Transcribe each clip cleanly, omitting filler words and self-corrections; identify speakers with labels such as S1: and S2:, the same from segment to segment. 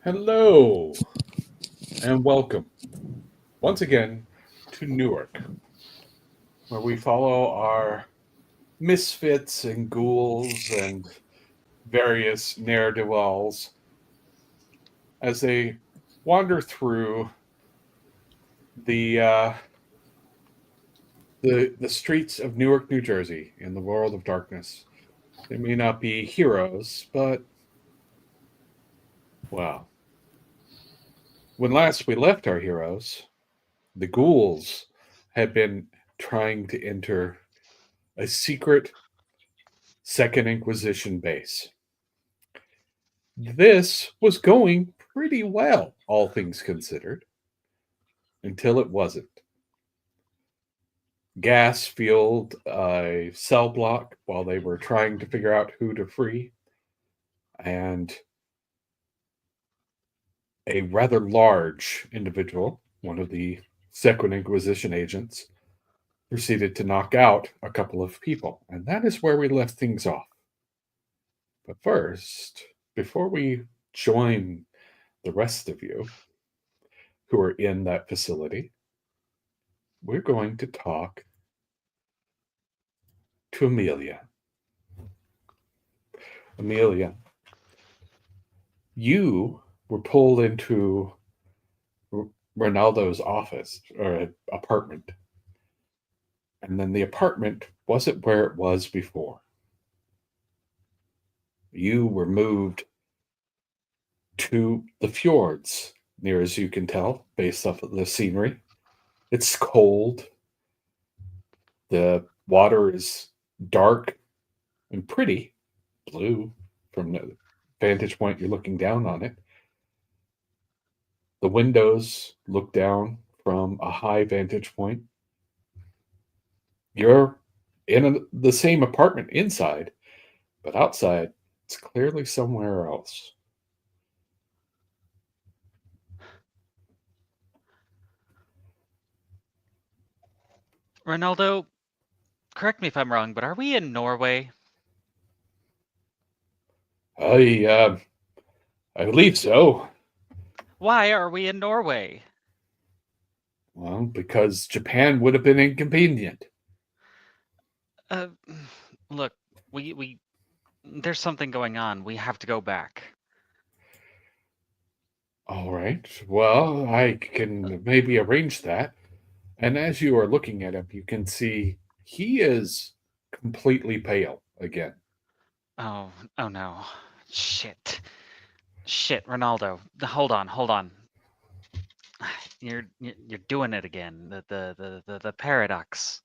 S1: Hello and welcome once again to Newark, where we follow our misfits and ghouls and various ne'er-do-wells as they wander through the uh, the streets of Newark, New Jersey, in the world of darkness. They may not be heroes, but well, when last we left our heroes, the ghouls had been trying to enter a secret Second Inquisition base. This was going pretty well, all things considered, until it wasn't. Gas fueled a cell block while they were trying to figure out who to free, and a rather large individual, one of the Second Inquisition agents, proceeded to knock out a couple of people. And that is where we left things off. But first, before we join the rest of you who are in that facility, we're going to talk to Amelia. Amelia, you were pulled into Ronaldo's office or apartment, and then the apartment wasn't where it was before. You were moved to the fjords, near as you can tell, based off of the scenery. It's cold. The water is dark and pretty, blue from the vantage point you're looking down on it. The windows look down from a high vantage point. You're in the same apartment inside, but outside, it's clearly somewhere else.
S2: Ronaldo, correct me if I'm wrong, but are we in Norway?
S1: I believe so.
S2: Why are we in Norway?
S1: Well, because Japan would have been inconvenient.
S2: Uh, look, we there's something going on. We have to go back.
S1: All right. Well, I can maybe arrange that. And as you are looking at him, you can see he is completely pale again.
S2: Oh no. Shit, Ronaldo. Hold on. You're doing it again. The paradox.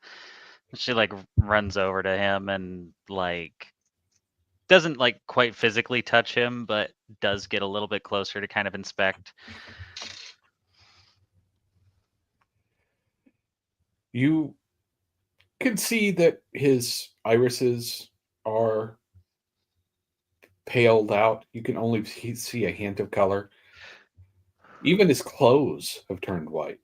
S2: She like runs over to him and like doesn't like quite physically touch him, but does get a little bit closer to kind of inspect.
S1: You can see that his irises are paled out. You can only see a hint of color. Even his clothes have turned white.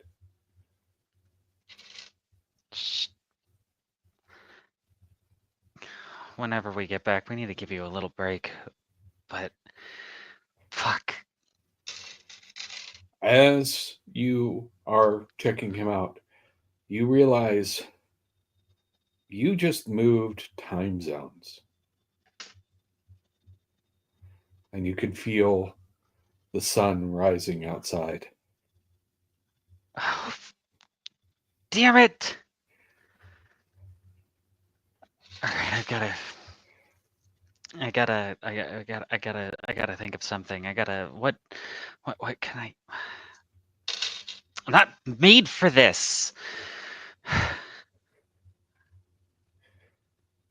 S2: Whenever we get back, we need to give you a little break. But fuck.
S1: As you are checking him out, you realize you just moved time zones. And you can feel the sun rising outside.
S2: Oh, damn it! All right, I gotta think of something. What can I? I'm not made for this.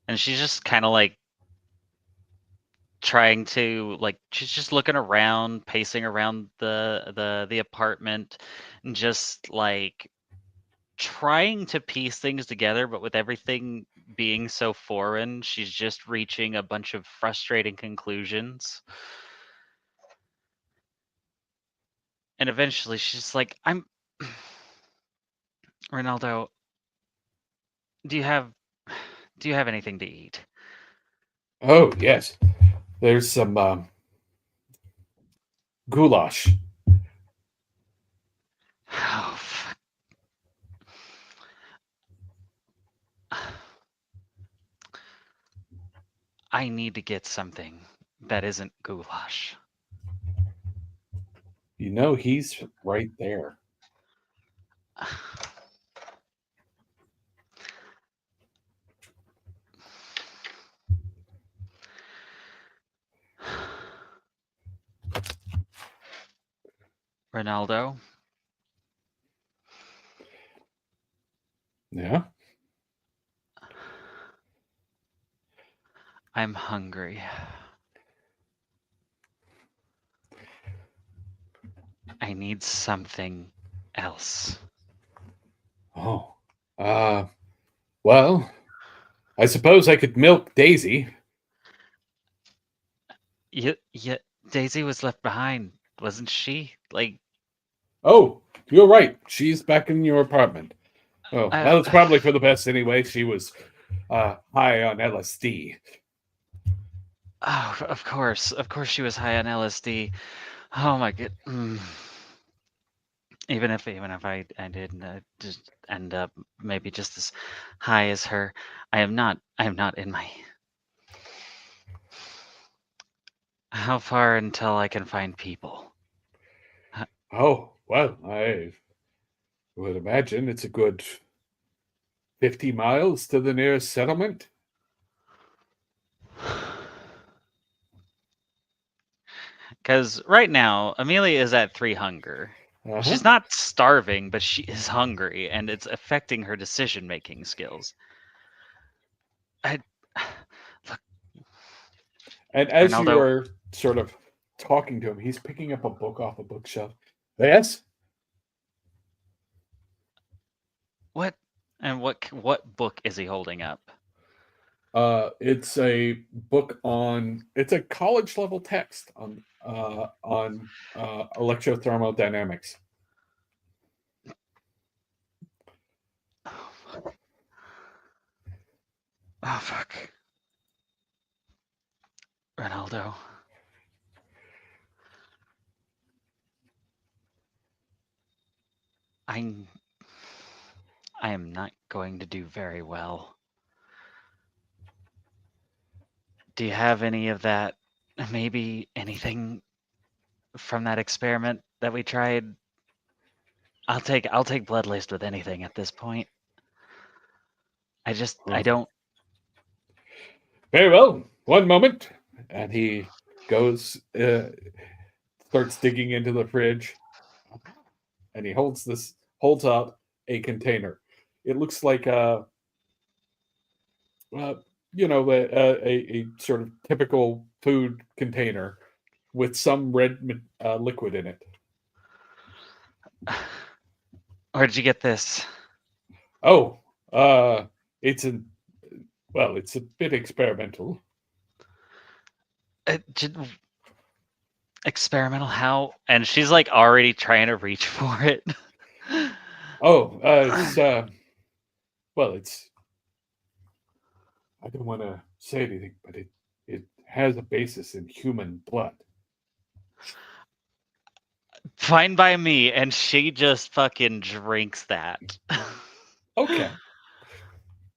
S2: And she's just kind of like trying to like she's just looking around, pacing around the apartment, and just like trying to piece things together, but with everything being so foreign, she's just reaching a bunch of frustrating conclusions. And eventually she's like, I'm Ronaldo, do you have anything to eat?
S1: Oh, yes. There's some Goulash.
S2: Oh, fuck. I need to get something that isn't goulash.
S1: You know he's right there.
S2: Ronaldo,
S1: Yeah.
S2: I'm hungry. I need something else.
S1: Oh. Well, I suppose I could milk Daisy.
S2: Yeah, Daisy was left behind, wasn't she? Like,
S1: Oh, you're right. She's back in your apartment. Oh,
S2: uh,
S1: that was probably for the best anyway. She was high on LSD.
S2: oh, of course, she was high on LSD. Oh my god. Even if I didn't just end up maybe just as high as her, I am not in my. How far until I can find people?
S1: Oh, well, I would imagine it's a good 50 miles to the nearest settlement.
S2: Because right now, Amelia is at 3 hunger.
S1: Uh-huh.
S2: She's not starving, but she is hungry, and it's affecting her decision-making skills. I look,
S1: And as you
S2: Ronaldo,
S1: are sort of talking to him, he's picking up a book off a bookshelf. Yes?
S2: what and what book is he holding up?
S1: It's a book it's a college level text on electrothermodynamics.
S2: Oh fuck. Oh fuck. Ronaldo. I am not going to do very well. Do you have any of that? Maybe anything from that experiment that we tried? I'll take blood laced with anything at this point. I don't.
S1: Very well. One moment. And he goes, starts digging into the fridge, and he holds out a container. It looks like uh, a sort of typical food container with some red liquid in it.
S2: Where'd you get this?
S1: Oh, it's it's a bit experimental.
S2: Did, experimental how? And she's like already trying to reach for it.
S1: Oh, it's I don't want to say anything, but it has a basis in human blood.
S2: Fine by me, and she just fucking drinks that.
S1: Okay.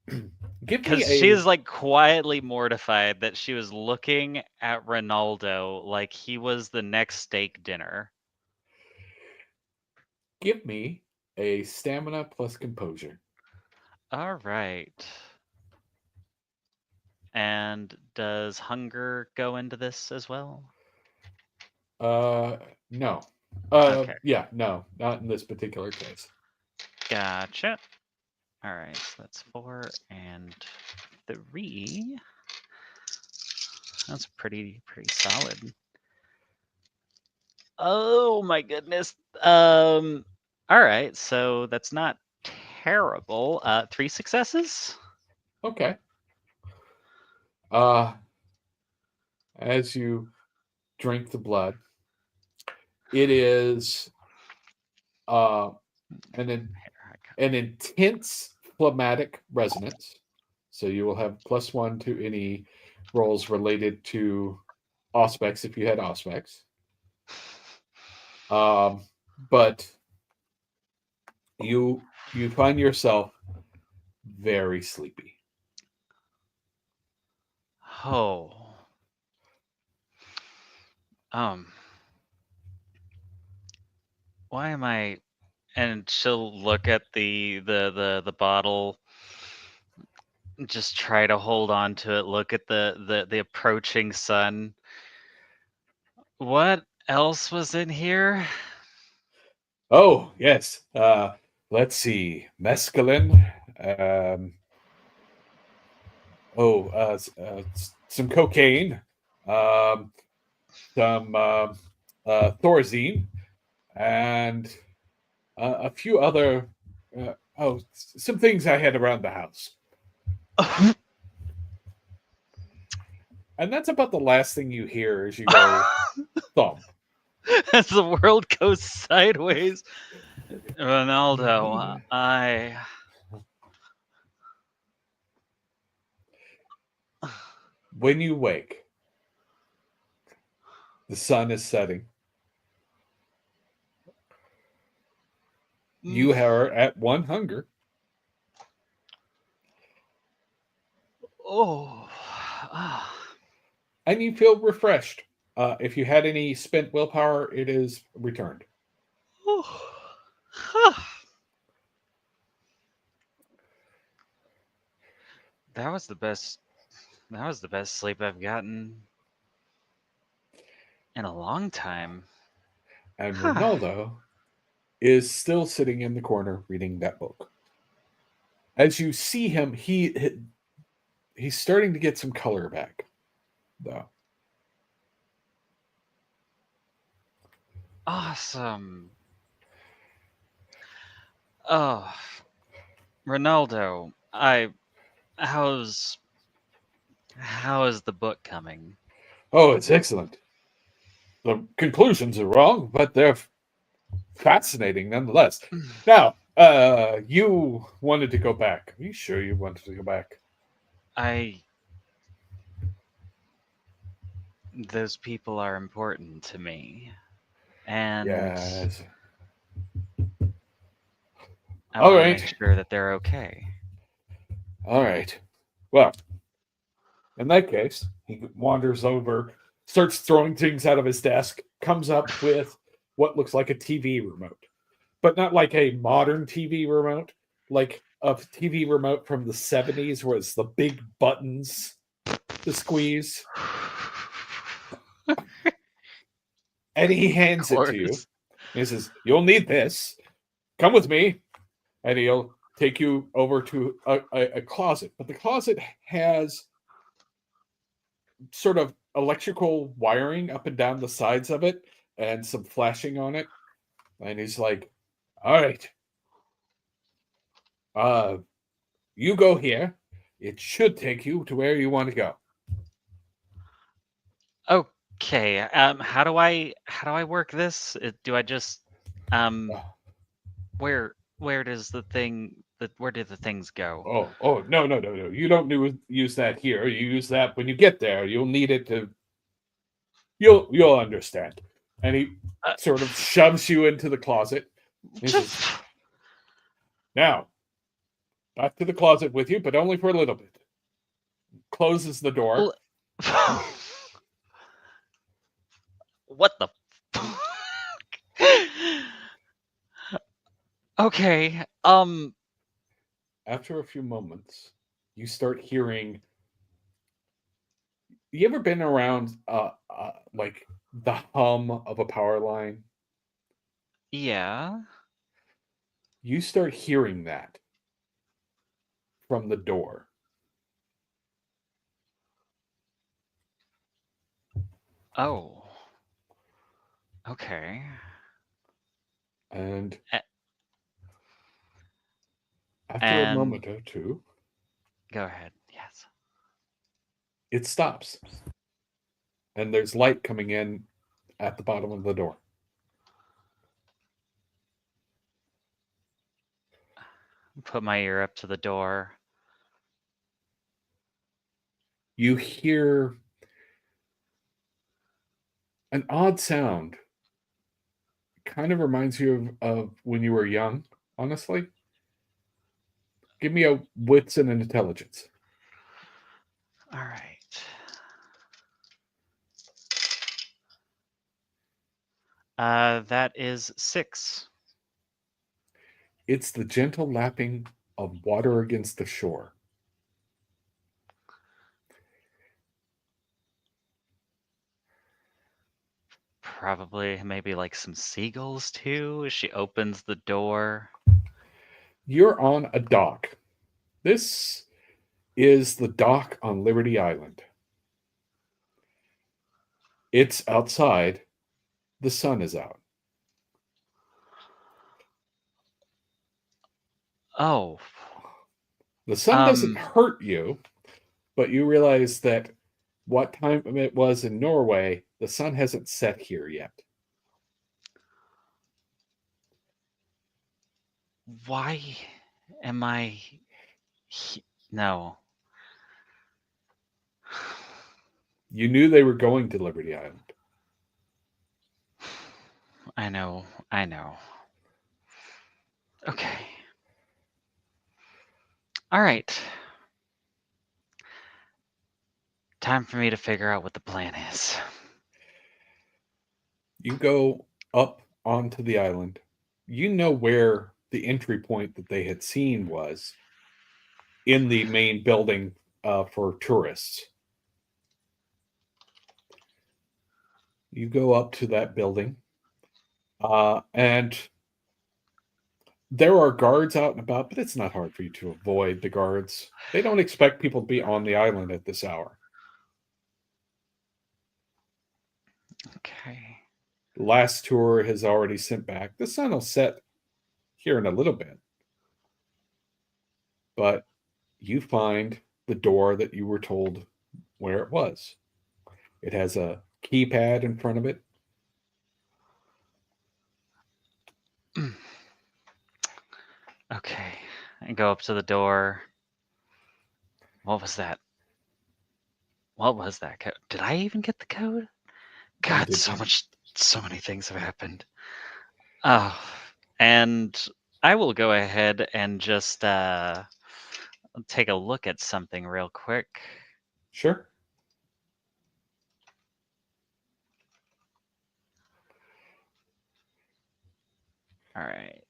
S1: Give me
S2: Because she's like quietly mortified that she was looking at Ronaldo like he was the next steak dinner.
S1: give me a stamina plus composure.
S2: All right. And does hunger go into this as well?
S1: No.
S2: Okay,
S1: Yeah, no, not in this particular case.
S2: gotcha. All right, so that's 4 and 3. That's pretty solid. Oh my goodness. All right, so that's not terrible. 3 successes.
S1: Okay. As you drink the blood, it is an intense phlegmatic resonance. So you will have +1 to any rolls related to auspex if you had auspex. But you find yourself very sleepy.
S2: Oh. Why am I? And she'll look at the bottle, just try to hold on to it. Look at the approaching sun. What else was in here?
S1: Oh, yes. Let's see. Mescaline. Some cocaine. Um, some Thorazine. And a few other. Some things I had around the house. And that's about the last thing you hear as you go thump.
S2: As the world goes sideways. Ronaldo,
S1: When you wake, the sun is setting. You are at one hunger. And you feel refreshed. If you had any spent willpower, it is returned.
S2: That was the best sleep I've gotten in a long time.
S1: And Ronaldo is still sitting in the corner reading that book. As you see him, he's starting to get some color back, though.
S2: Awesome. Oh, Ronaldo, how is the book coming?
S1: Oh, it's excellent. The conclusions are wrong, but they're fascinating nonetheless. Now, you wanted to go back. Are you sure you wanted to go back?
S2: Those people are important to me. And
S1: yes.
S2: I want to make sure that they're okay.
S1: All right. Well, in that case, he wanders over, starts throwing things out of his desk, comes up with what looks like a TV remote, but not like a modern TV remote, like a TV remote from the 70s where it's the big buttons to squeeze. And he hands it to you. He says, "You'll need this. Come with me." And he'll take you over to a closet. But the closet has sort of electrical wiring up and down the sides of it and some flashing on it. And he's like, "All right. You go here. It should take you to where you want to go."
S2: Okay. How do I work this? Do I just where does the thing where did the things go?
S1: Oh, no. You don't use that here. You use that when you get there. You'll need it to. You'll understand. And he sort of shoves you into the closet. He says, "Now, back to the closet with you, but only for a little bit." Closes the door.
S2: What the Okay.
S1: After a few moments, you start hearing. You ever been around like the hum of a power line?
S2: Yeah.
S1: You start hearing that from the door.
S2: Oh. Okay.
S1: And
S2: A-
S1: after a
S2: and
S1: moment or two,
S2: go ahead. Yes.
S1: it stops. And there's light coming in at the bottom of the door.
S2: Put my ear up to the door.
S1: You hear an odd sound kind of reminds you of when you were young, honestly. Give me a wits and an intelligence.
S2: All right. That is 6.
S1: It's the gentle lapping of water against the shore.
S2: Probably maybe like some seagulls too. She opens the door.
S1: You're on a dock. This is the dock on Liberty Island. It's outside. The sun is out.
S2: Oh.
S1: The sun doesn't hurt you, but you realize that what time it was in Norway, the sun hasn't set here yet.
S2: Why am I No.
S1: You knew they were going to Liberty Island.
S2: I know. Okay. All right. Time for me to figure out what the plan is.
S1: You go up onto the island. You know where the entry point that they had seen was in the main building for tourists. You go up to that building, and there are guards out and about, but it's not hard for you to avoid the guards. They don't expect people to be on the island at this hour.
S2: Okay.
S1: Last tour has already sent back. The sun will set here in a little bit. But you find the door that you were told where it was. It has a keypad in front of it.
S2: Okay. I go up to the door. What was that? What was that code? Did I even get the code? God, so many things have happened. Oh, and I will go ahead and just take a look at something real quick.
S1: Sure.
S2: All right.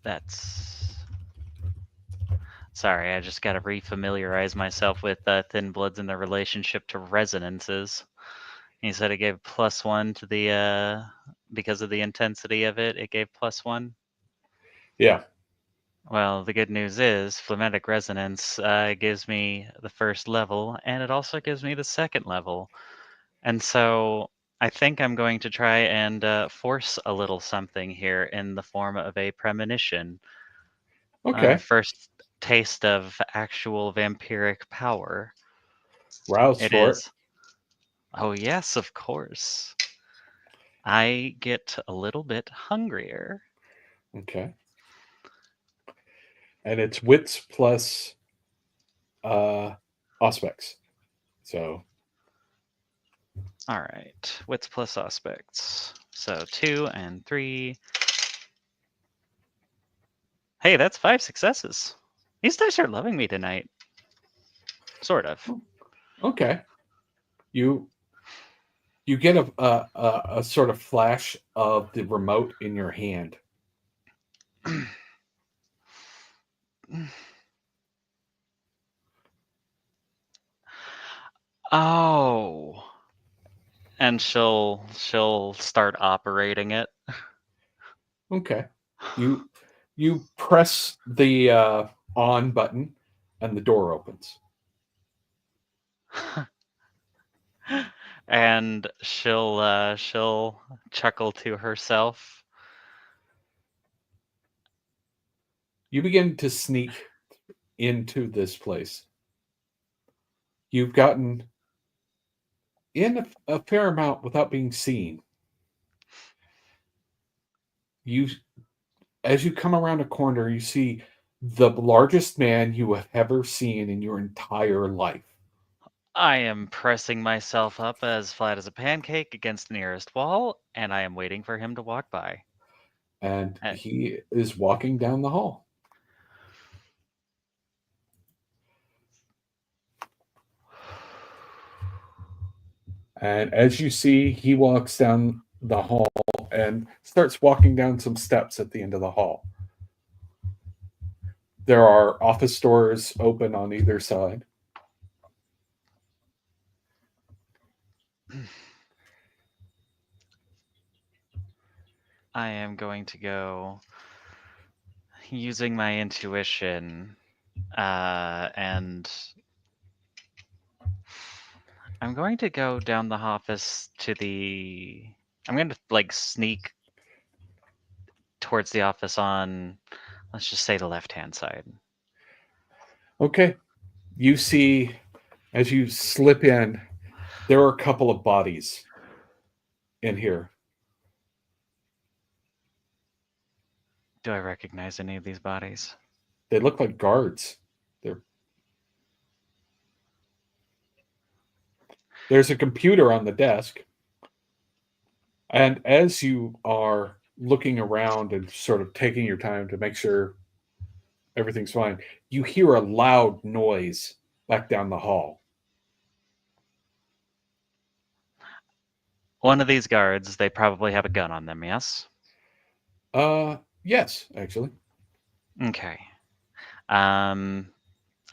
S2: That's... Sorry, I just got to refamiliarize myself with Thin Bloods and their relationship to resonances. He said it gave +1 to the, because of the intensity of it, it gave +1.
S1: Yeah.
S2: Well, the good news is Phlegmatic Resonance gives me the first level, and it also gives me the second level. And so I think I'm going to try and force a little something here in the form of a premonition.
S1: Okay.
S2: First taste of actual vampiric power.
S1: Rouse for it.
S2: Oh, yes, of course. I get a little bit hungrier.
S1: Okay. And it's wits plus aspects. So.
S2: All right. Wits plus aspects. So 2 and 3. Hey, that's 5 successes. These dice are loving me tonight. Sort of.
S1: Okay. You get a sort of flash of the remote in your hand.
S2: Oh. And she'll start operating it.
S1: Okay. You press the on button and the door opens.
S2: And she'll chuckle to herself.
S1: You begin to sneak into this place. You've gotten in a fair amount without being seen. As you come around a corner, you see the largest man you have ever seen in your entire life.
S2: I am pressing myself up as flat as a pancake against the nearest wall, and I am waiting for him to walk by.
S1: And
S2: Uh,
S1: he is walking down the hall. And as you see, he walks down the hall and starts walking down some steps at the end of the hall. There are office doors open on either side.
S2: I am going to go using my intuition, and I'm going to go down the office to the. I'm going to like sneak towards the office on, let's just say, the left-hand side.
S1: Okay. You see, as you slip in, there are a couple of bodies in here.
S2: Do I recognize any of these bodies?
S1: They look like guards. There's a computer on the desk. And as you are looking around and sort of taking your time to make sure everything's fine, you hear a loud noise back down the hall.
S2: One of these guards, they probably have a gun on them, yes?
S1: Yes, actually.
S2: Okay.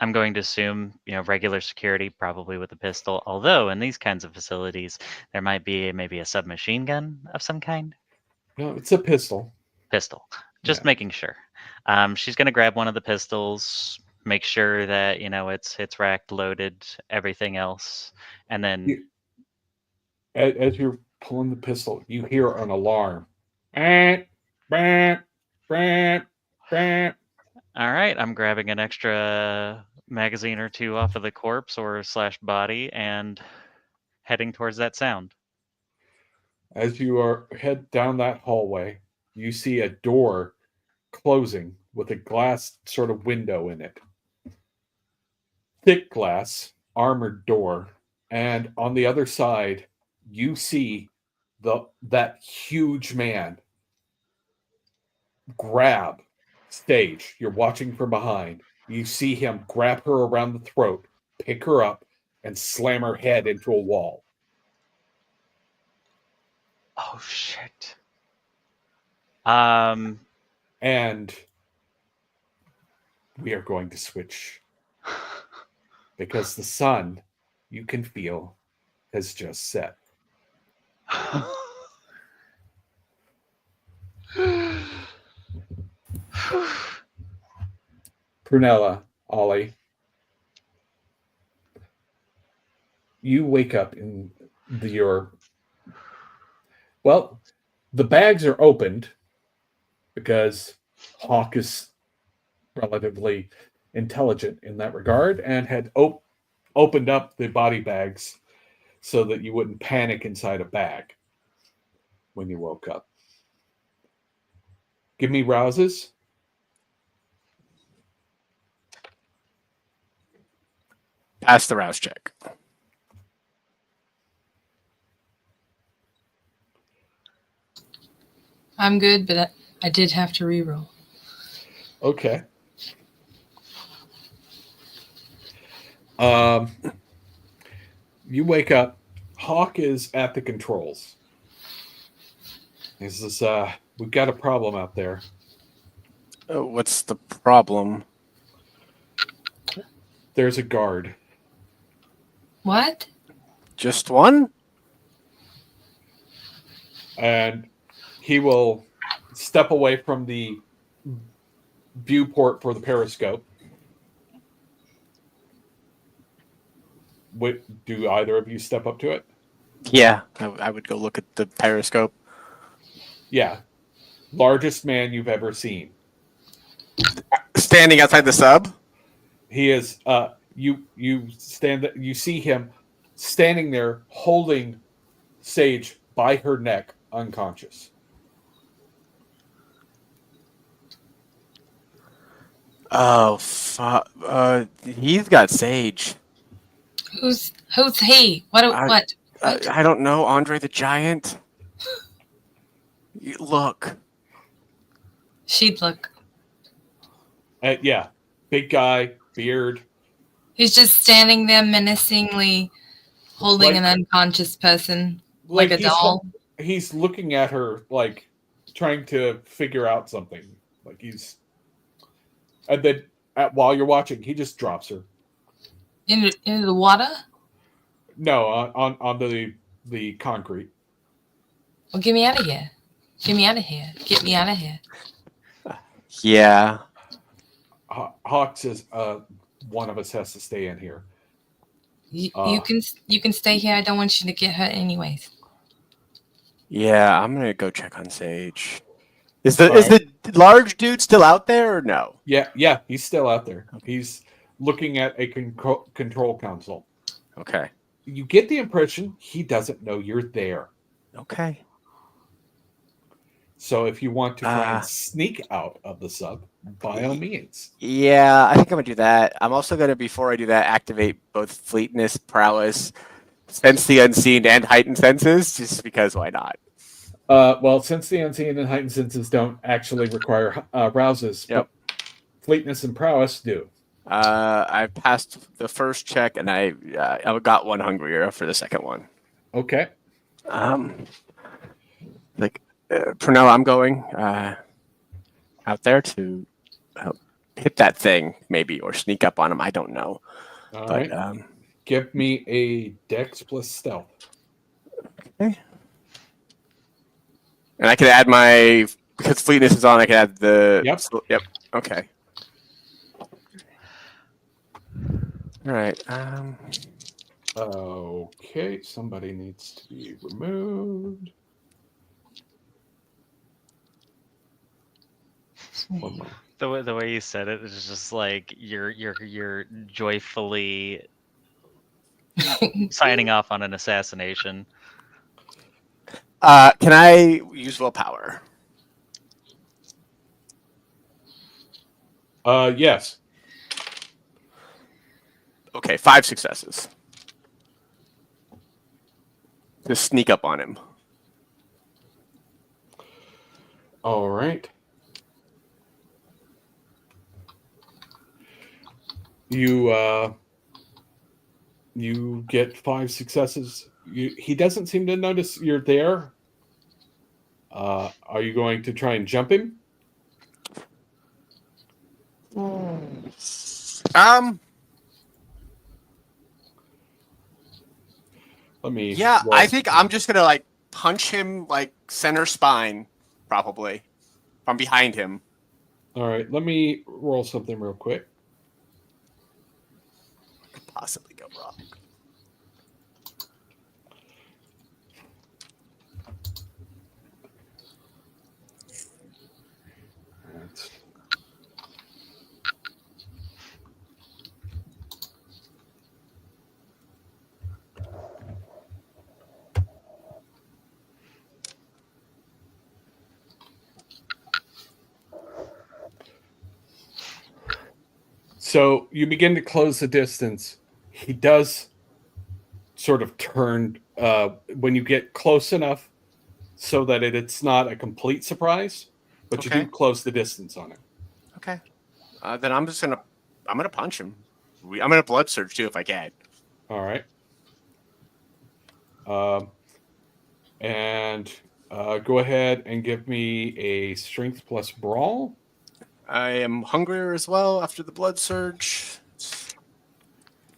S2: I'm going to assume, regular security, probably with a pistol. Although in these kinds of facilities, there might be maybe a submachine gun of some kind.
S1: No, it's a pistol.
S2: Pistol. Just
S1: Yeah.
S2: making sure. She's gonna grab one of the pistols, make sure that it's racked, loaded, everything else, and then.
S1: As you're pulling the pistol, you hear an alarm. Bam, bam, bam, bam.
S2: All right, I'm grabbing an extra magazine or two off of the corpse or slash body and heading towards that sound.
S1: As you are head down that hallway, you see a door closing with a glass sort of window in it. Thick glass, armored door, and on the other side, you see that huge man grab stage. You're watching from behind. You see him grab her around the throat, pick her up, and slam her head into a wall.
S2: Oh shit.
S1: And we are going to switch because the sun, you can feel, has just set. Prunella, Ollie, you wake up in your. Well, the bags are opened because Hawk is relatively intelligent in that regard and had opened up the body bags so that you wouldn't panic inside a bag when you woke up. Give me rouses.
S3: Pass the rouse check.
S4: I'm good, but I did have to reroll.
S1: Okay. You wake up. Hawk is at the controls. He says, we've got a problem out there.
S3: Oh, what's the problem?
S1: There's a guard.
S4: What?
S3: Just one?
S1: And he will step away from the viewport for the periscope. Do either of you step up to it?
S3: Yeah, I would go look at the periscope.
S1: Yeah. Largest man you've ever seen.
S3: Standing outside the sub?
S1: He is you see him standing there holding Sage by her neck unconscious.
S3: Oh, fuck. He's got Sage.
S4: Who's he? What? What?
S3: I don't know. Andre the Giant. Look.
S4: She'd look.
S1: Yeah, big guy, beard.
S4: He's just standing there menacingly, holding an unconscious person like a doll.
S1: He's looking at her, like trying to figure out something. Like and then while you're watching, he just drops her.
S4: Into the water?
S1: No, onto the concrete.
S4: Well, get me out of here. Get me out of here. Get me out of here.
S3: Yeah.
S1: Hawk says, "One of us has to stay in here."
S4: You can stay here. I don't want you to get hurt, anyways.
S3: Yeah, I'm gonna go check on Sage. Is the large dude still out there or no?
S1: Yeah, he's still out there. He's looking at a control console.
S3: Okay.
S1: You get the impression he doesn't know you're there.
S3: Okay.
S1: So if you want to try and sneak out of the sub, by all means.
S3: Yeah, I think I'm gonna do that. I'm also gonna, before I do that, activate both fleetness, prowess, sense the unseen, and heightened senses, just because why not?
S1: Well, since the unseen and heightened senses don't actually require rouses, but fleetness and prowess do.
S3: I passed the first check, and I got one hungrier for the second one.
S1: Okay.
S3: Prunella, I'm going out there to hit that thing, maybe, or sneak up on him. I don't know.
S1: All right. Give me a Dex plus Stealth.
S3: Okay. And I can add because fleetness is on, I can add the... Yep. Okay. All right.
S1: Okay, somebody needs to be removed.
S2: The way you said it is just like you're joyfully signing off on an assassination.
S3: Can I use willpower?
S1: Yes.
S3: Okay, 5 successes. Just sneak up on him.
S1: All right. You get 5 successes. He doesn't seem to notice you're there. Are you going to try and jump him? Let me.
S3: Yeah, I think I'm just gonna punch him center spine, probably from behind him.
S1: All right, let me roll something real quick.
S3: What could possibly go wrong?
S1: So you begin to close the distance. He does sort of turn when you get close enough so that it's not a complete surprise, but you do close the distance on it.
S3: Okay. Then I'm gonna punch him. I'm gonna blood surge too if I can.
S1: All right. And go ahead and give me a strength plus brawl.
S3: I am hungrier as well after the blood surge.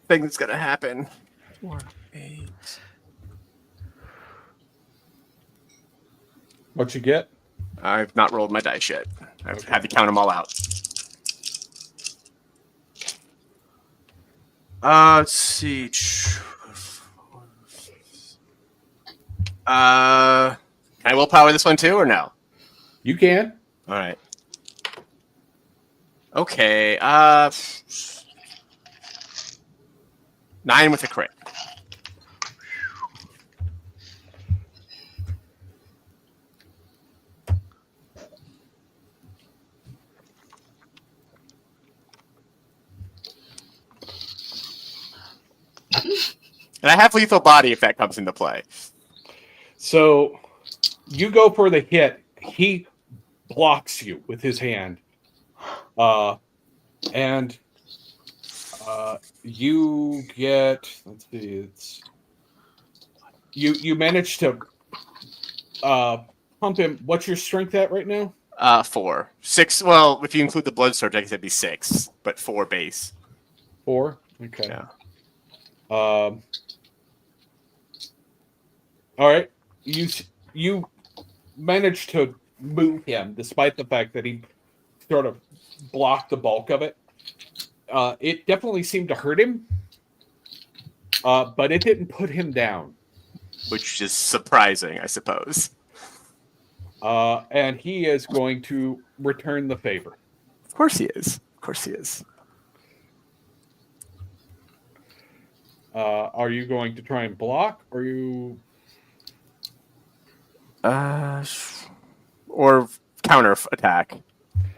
S3: Thing that's gonna happen. 4, 8.
S1: What you get?
S3: I've not rolled my dice yet. I've had to count them all out. Let's see. Can I willpower this one too, or no?
S1: You can.
S3: All right. Okay. 9 with a crit. And I have lethal body if that comes into play.
S1: So you go for the hit. He blocks you with his hand. And you get, let's see, it's you manage to pump him. What's your strength at right now?
S3: 4. 6, well, if you include the blood surge, I guess it'd be 6, but 4 base.
S1: 4? Okay.
S3: Yeah.
S1: All right. You managed to move him despite the fact that he sort of blocked the bulk of it. It definitely seemed to hurt him, but it didn't put him down.
S3: Which is surprising, I suppose.
S1: And he is going to return the favor.
S3: Of course he is. Of course he is.
S1: Are you going to try and block, or you?
S3: Or counter attack.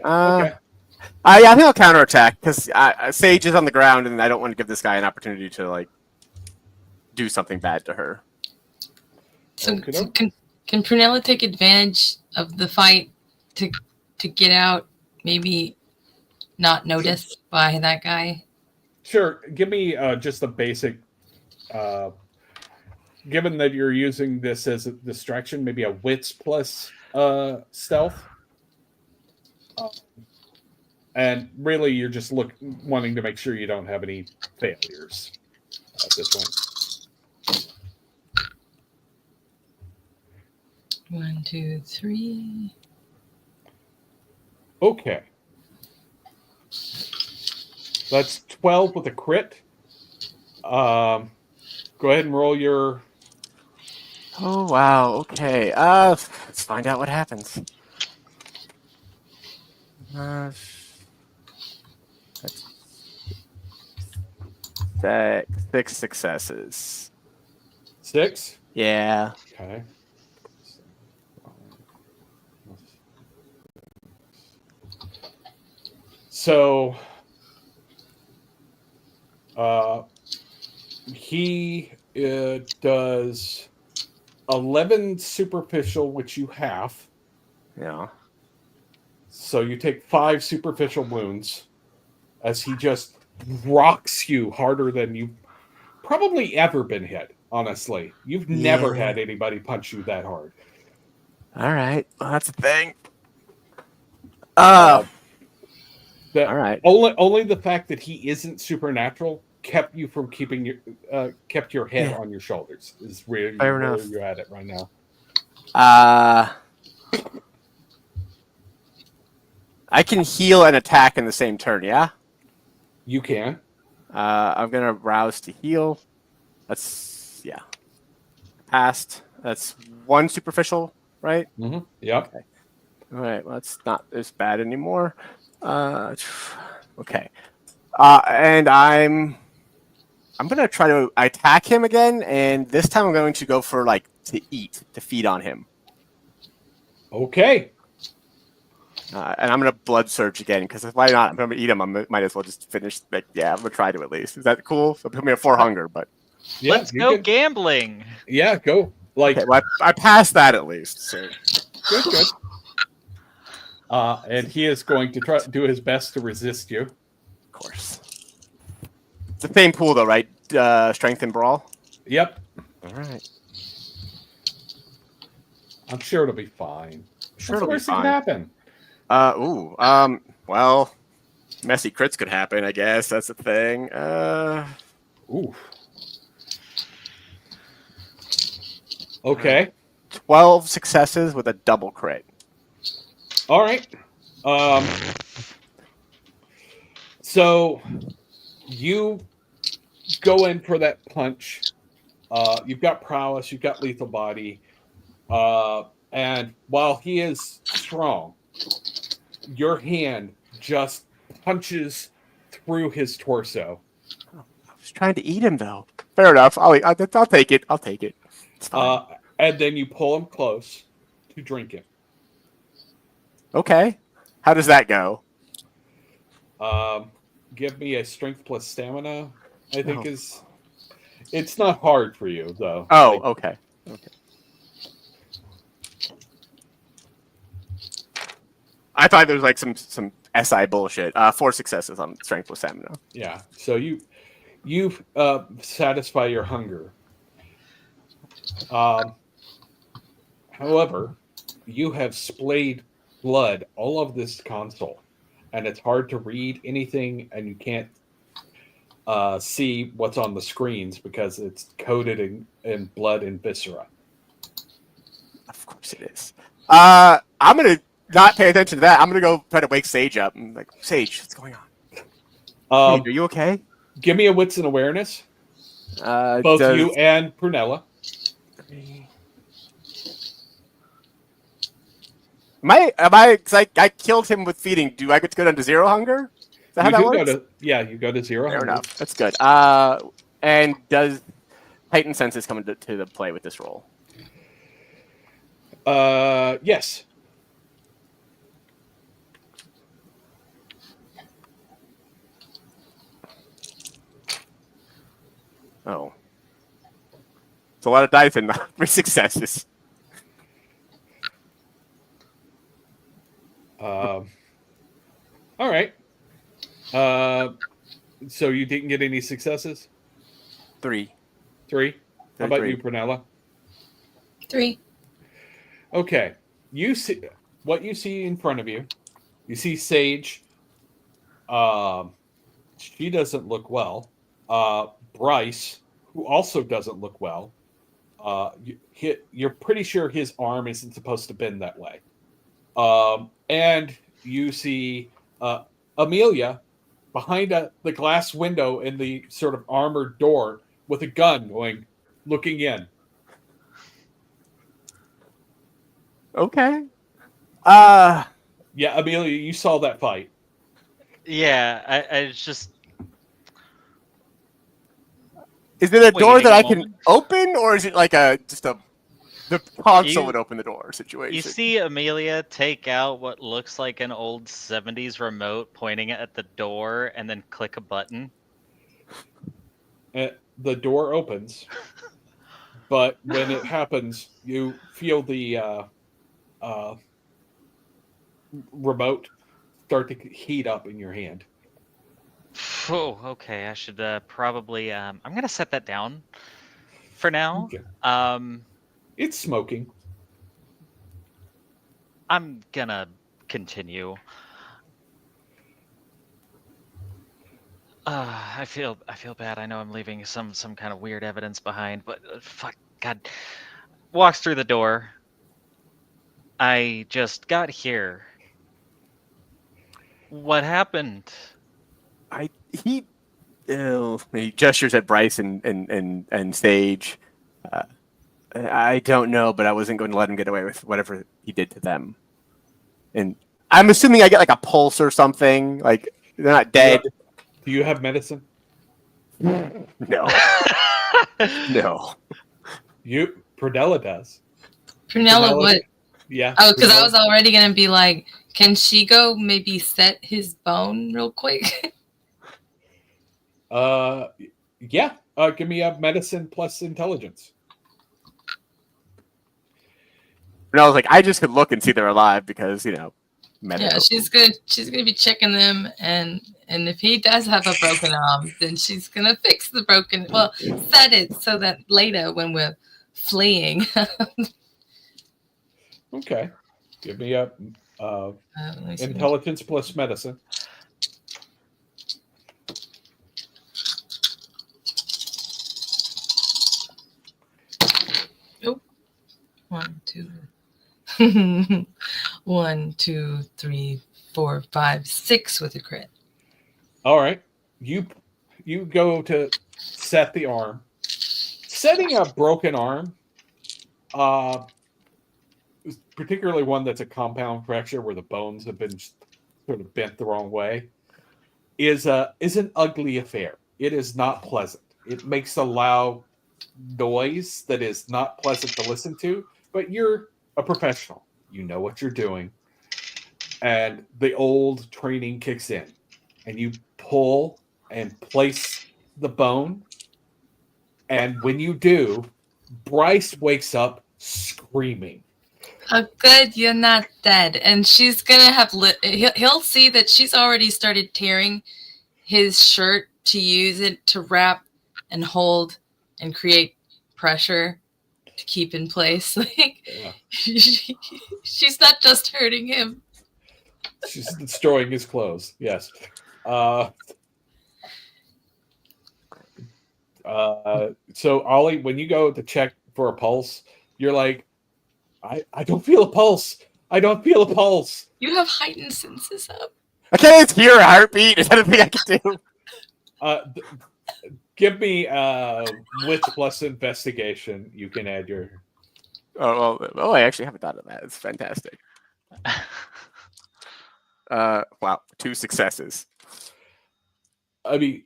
S1: Okay.
S3: I think I'll counter attack because Sage is on the ground, and I don't want to give this guy an opportunity to like do something bad to her.
S4: So can Prunella take advantage of the fight to get out? Maybe not noticed by that guy.
S1: Sure. Give me just a basic. Given that you're using this as a distraction, maybe a wits plus stealth. And really, you're just wanting to make sure you don't have any failures at this point.
S4: 1, 2, 3.
S1: Okay. That's 12 with a crit. Go ahead and roll your...
S3: Oh, wow. Okay. Let's find out what happens. That's 6 successes.
S1: 6?
S3: Yeah.
S1: Okay. So, he does 11 superficial, which you have.
S3: Yeah.
S1: So you take 5 superficial wounds as he just rocks you harder than you've probably ever been hit, honestly. You've never had anybody punch you that hard.
S3: All right. Well, that's a thing.
S1: All
S3: right.
S1: Only the fact that he isn't supernatural kept you from keeping your head on your shoulders. Is really where you're at it right now.
S3: I can heal and attack in the same turn. Yeah.
S1: You can.
S3: I'm gonna rouse to heal. That's passed. That's 1 superficial, right?
S1: Mm-hmm. Yep.
S3: Okay. All right. Well, it's not as bad anymore. Okay. And I'm gonna try to attack him again, and this time I'm going to go for to feed on him.
S1: Okay.
S3: And I'm gonna blood surge again because why not? I'm gonna eat him. I might as well just finish. I'm gonna try to at least. Is that cool? So put me at 4 hunger, but
S1: yeah,
S2: let's go gambling.
S1: Yeah, go.
S3: Okay, well, I passed that at least. So.
S1: Good. And he is going to try to do his best to resist you.
S3: Of course. It's the same pool though, right? Strength and brawl.
S1: Yep.
S3: All right.
S1: I'm sure it'll be fine.
S3: Sure, it'll be fine.
S1: Can happen.
S3: Well, messy crits could happen, I guess. That's the thing.
S1: Ooh. Okay.
S3: 12 successes with a double crit.
S1: All right. So you go in for that punch. You've got prowess, you've got lethal body. And while he is strong, your hand just punches through his torso.
S3: I was trying to eat him, though. Fair enough. I'll take it. I'll take it. It's fine.
S1: And then you pull him close to drink it.
S3: Okay. How does that go?
S1: Give me a strength plus stamina, I think is... It's not hard for you, though.
S3: Oh, okay. I thought there was like some SI bullshit. 4 successes on strength plus stamina.
S1: Yeah. So you satisfy your hunger. However, you have splayed blood all of this console, and it's hard to read anything, and you can't see what's on the screens because it's coated in blood and viscera.
S3: Of course it is. I'm gonna not pay attention to that. I'm gonna go try to wake Sage up. I'm like, Sage, what's going on? Are you okay?
S1: Give me a wits and awareness. Both you and Prunella.
S3: Am I? Because I killed him with feeding. Do I get to go down to 0 hunger? Is that how that works?
S1: You go to 0
S3: Fair
S1: hunger.
S3: enough. That's good. And does heightened senses come into the play with this roll?
S1: Yes.
S3: Oh. It's a lot of dice and 3 successes.
S1: All right. So you didn't get any successes?
S3: 3.
S1: 3? How about
S3: 3.
S1: you, Prunella?
S4: 3.
S1: Okay. You see what you see in front of you. You see Sage. She doesn't look well. Bryce, who also doesn't look well. You're pretty sure his arm isn't supposed to bend that way. And you see Amelia behind the glass window in the sort of armored door with a gun looking in.
S3: Okay.
S1: Yeah, Amelia, you saw that fight.
S2: Yeah, I just.
S3: Is it a door
S2: Waiting
S3: that
S2: a
S3: I can
S2: moment.
S3: open, or is it like the console would open the door situation?
S2: You see Amelia take out what looks like an old 70s remote, pointing it at the door, and then click a button.
S1: The door opens, but when it happens, you feel the remote start to heat up in your hand.
S2: Oh, okay. I should probably. I'm gonna set that down for now.
S1: Okay. It's smoking.
S2: I'm gonna continue. I feel bad. I know I'm leaving some kind of weird evidence behind, but fuck, God. Walks through the door. I just got here. What happened?
S3: He gestures at Bryce and Sage. I don't know, but I wasn't going to let him get away with whatever he did to them. And I'm assuming I get like a pulse or something. Like they're not dead.
S1: Do you have medicine?
S3: No. No.
S1: Prunella does.
S4: Prunella would.
S1: Yeah.
S4: Oh, because I was already going to be like, can she go maybe set his bone real quick?
S1: Yeah. Give me a medicine plus intelligence.
S3: And I was like, I just could look and see they're alive because, medical.
S4: Yeah, she's gonna be checking them, and if he does have a broken arm, then she's gonna fix the broken. Well, set it so that later when we're fleeing.
S1: Okay. Give me a intelligence plus medicine.
S4: Oh, 1, 2. 1, 2, 3, 4, 5, 6 with a crit.
S1: All right. You go to set the arm. Setting a broken arm, particularly one that's a compound fracture where the bones have been sort of bent the wrong way, is an ugly affair. It is not pleasant. It makes a loud noise that is not pleasant to listen to, but you're a professional. You know what you're doing. And the old training kicks in. And you pull and place the bone. And when you do, Bryce wakes up screaming.
S4: Oh, good, you're not dead. And she's gonna have he'll see that she's already started tearing his shirt to use it to wrap and hold and create pressure to keep in place. Like she's not just hurting him.
S1: She's destroying his clothes. Yes. So Ollie, when you go to check for a pulse, you're like, I don't feel a pulse. I don't feel a pulse.
S4: You have heightened senses up.
S3: I can't hear a heartbeat. Is that a thing I can do?
S1: Give me wit plus investigation. You can add your.
S3: Oh, I actually haven't thought of that. It's fantastic. Wow, 2 successes.
S1: I mean,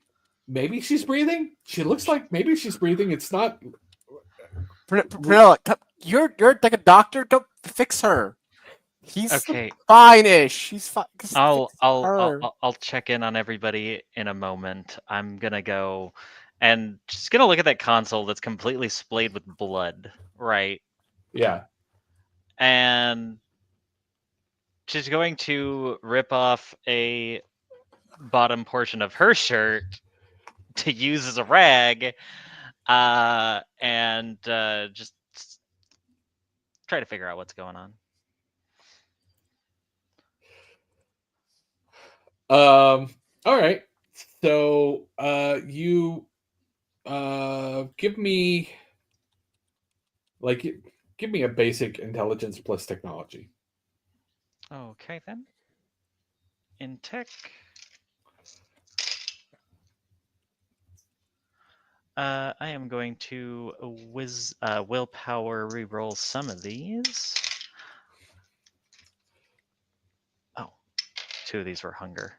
S1: maybe she's breathing. She looks like maybe she's breathing. It's not.
S3: Prunella, you're like a doctor. Go fix her. He's
S2: Okay.
S3: fine-ish. She's fine.
S2: I'll check in on everybody in a moment. I'm gonna go and just gonna look at that console that's completely splayed with blood, right?
S1: Yeah.
S2: And she's going to rip off a bottom portion of her shirt to use as a rag, and just try to figure out what's going on.
S1: All right. So you give me a basic intelligence plus technology.
S2: Okay then. In tech. I am going to willpower reroll some of these. Oh, 2 of these were hunger.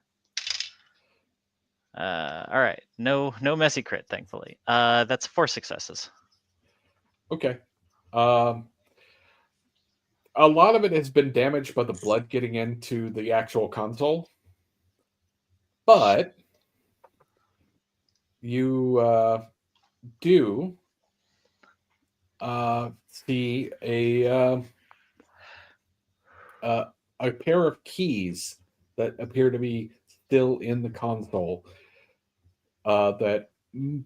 S2: All right, no messy crit, thankfully. That's 4 successes.
S1: Okay. A lot of it has been damaged by the blood getting into the actual console, but you do see a pair of keys that appear to be still in the console that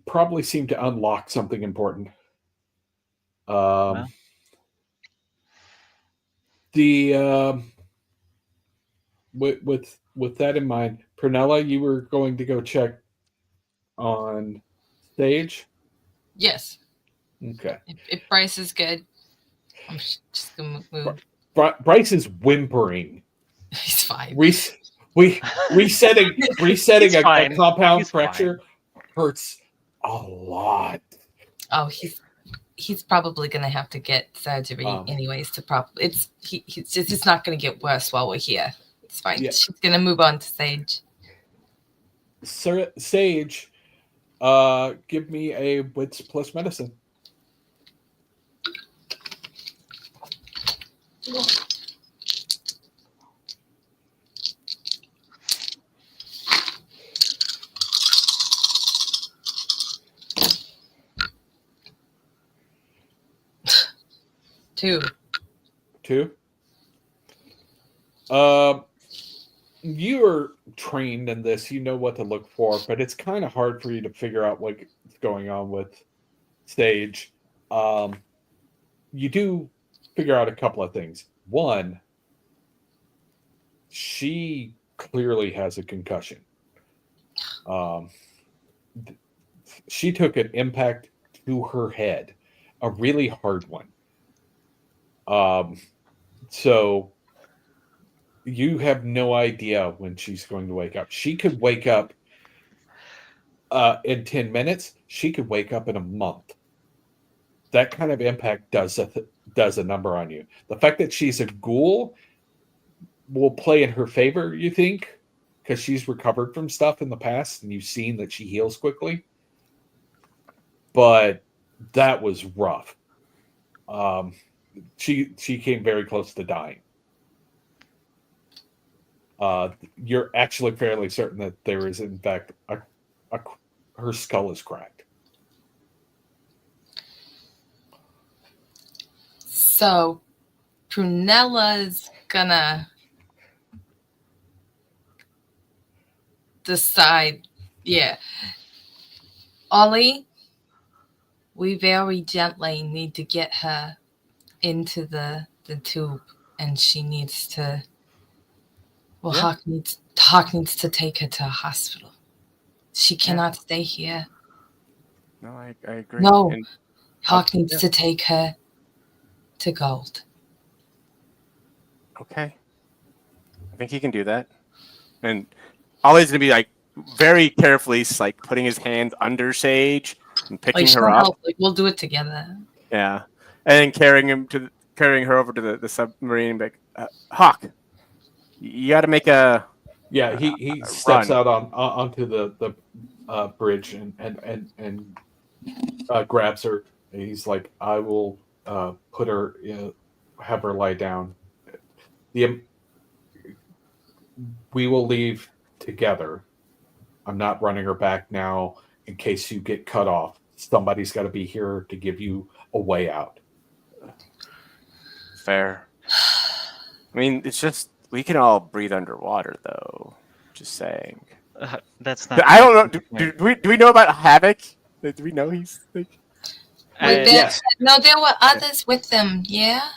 S1: probably seem to unlock something important.
S2: Well.
S1: With that in mind, Prunella, you were going to go check on stage.
S4: Yes.
S1: Okay.
S4: If Bryce is good, I'm just gonna move.
S1: Bryce is whimpering.
S4: He's fine.
S1: Resetting a compound fracture hurts a lot.
S4: Oh, he's probably gonna have to get surgery anyways to it's not gonna get worse while we're here. It's fine. Yeah. She's gonna move on to Sage.
S1: Sage, give me a wits plus medicine. Two. You are trained in this. You know what to look for, but it's kind of hard for you to figure out what's going on with Sage. You do figure out a couple of things. One, she clearly has a concussion. She took an impact to her head, a really hard one. So you have no idea when she's going to wake up. She could wake up in 10 minutes. She could wake up in a month. That kind of impact does a number on you. The fact that she's a ghoul will play in her favor, you think? Because she's recovered from stuff in the past and you've seen that she heals quickly. But that was rough. She came very close to dying. You're actually fairly certain that there is, in fact, her skull is cracked.
S4: So Prunella's gonna decide. Yeah. Ollie, we very gently need to get her into the tube, and she needs to. Well,
S3: Yeah.
S4: Hawk needs to take her to a hospital. She cannot stay here.
S3: No, I agree.
S4: No,
S3: And
S4: Hawk needs to take her to Gold.
S3: okay. I think he can do that. And Ollie's gonna be like very carefully like putting his hand under Sage and picking
S4: Like,
S3: her
S4: she'll
S3: up.
S4: help. Like, we'll do it together.
S3: Yeah. And then carrying her over to the submarine. Like, Hawk, you got to make a.
S1: Yeah, he
S3: a
S1: steps
S3: run.
S1: out onto the bridge and grabs her. And he's like, "I will put her, have her lie down. We will leave together. I'm not running her back now in case you get cut off. Somebody's got to be here to give you a way out."
S3: Fair. I mean, it's just we can all breathe underwater, though. Just saying.
S2: That's not.
S3: I don't know. Do we know about Havok? Do we know he's like?
S1: Yes.
S4: No, there were others with them. Yeah,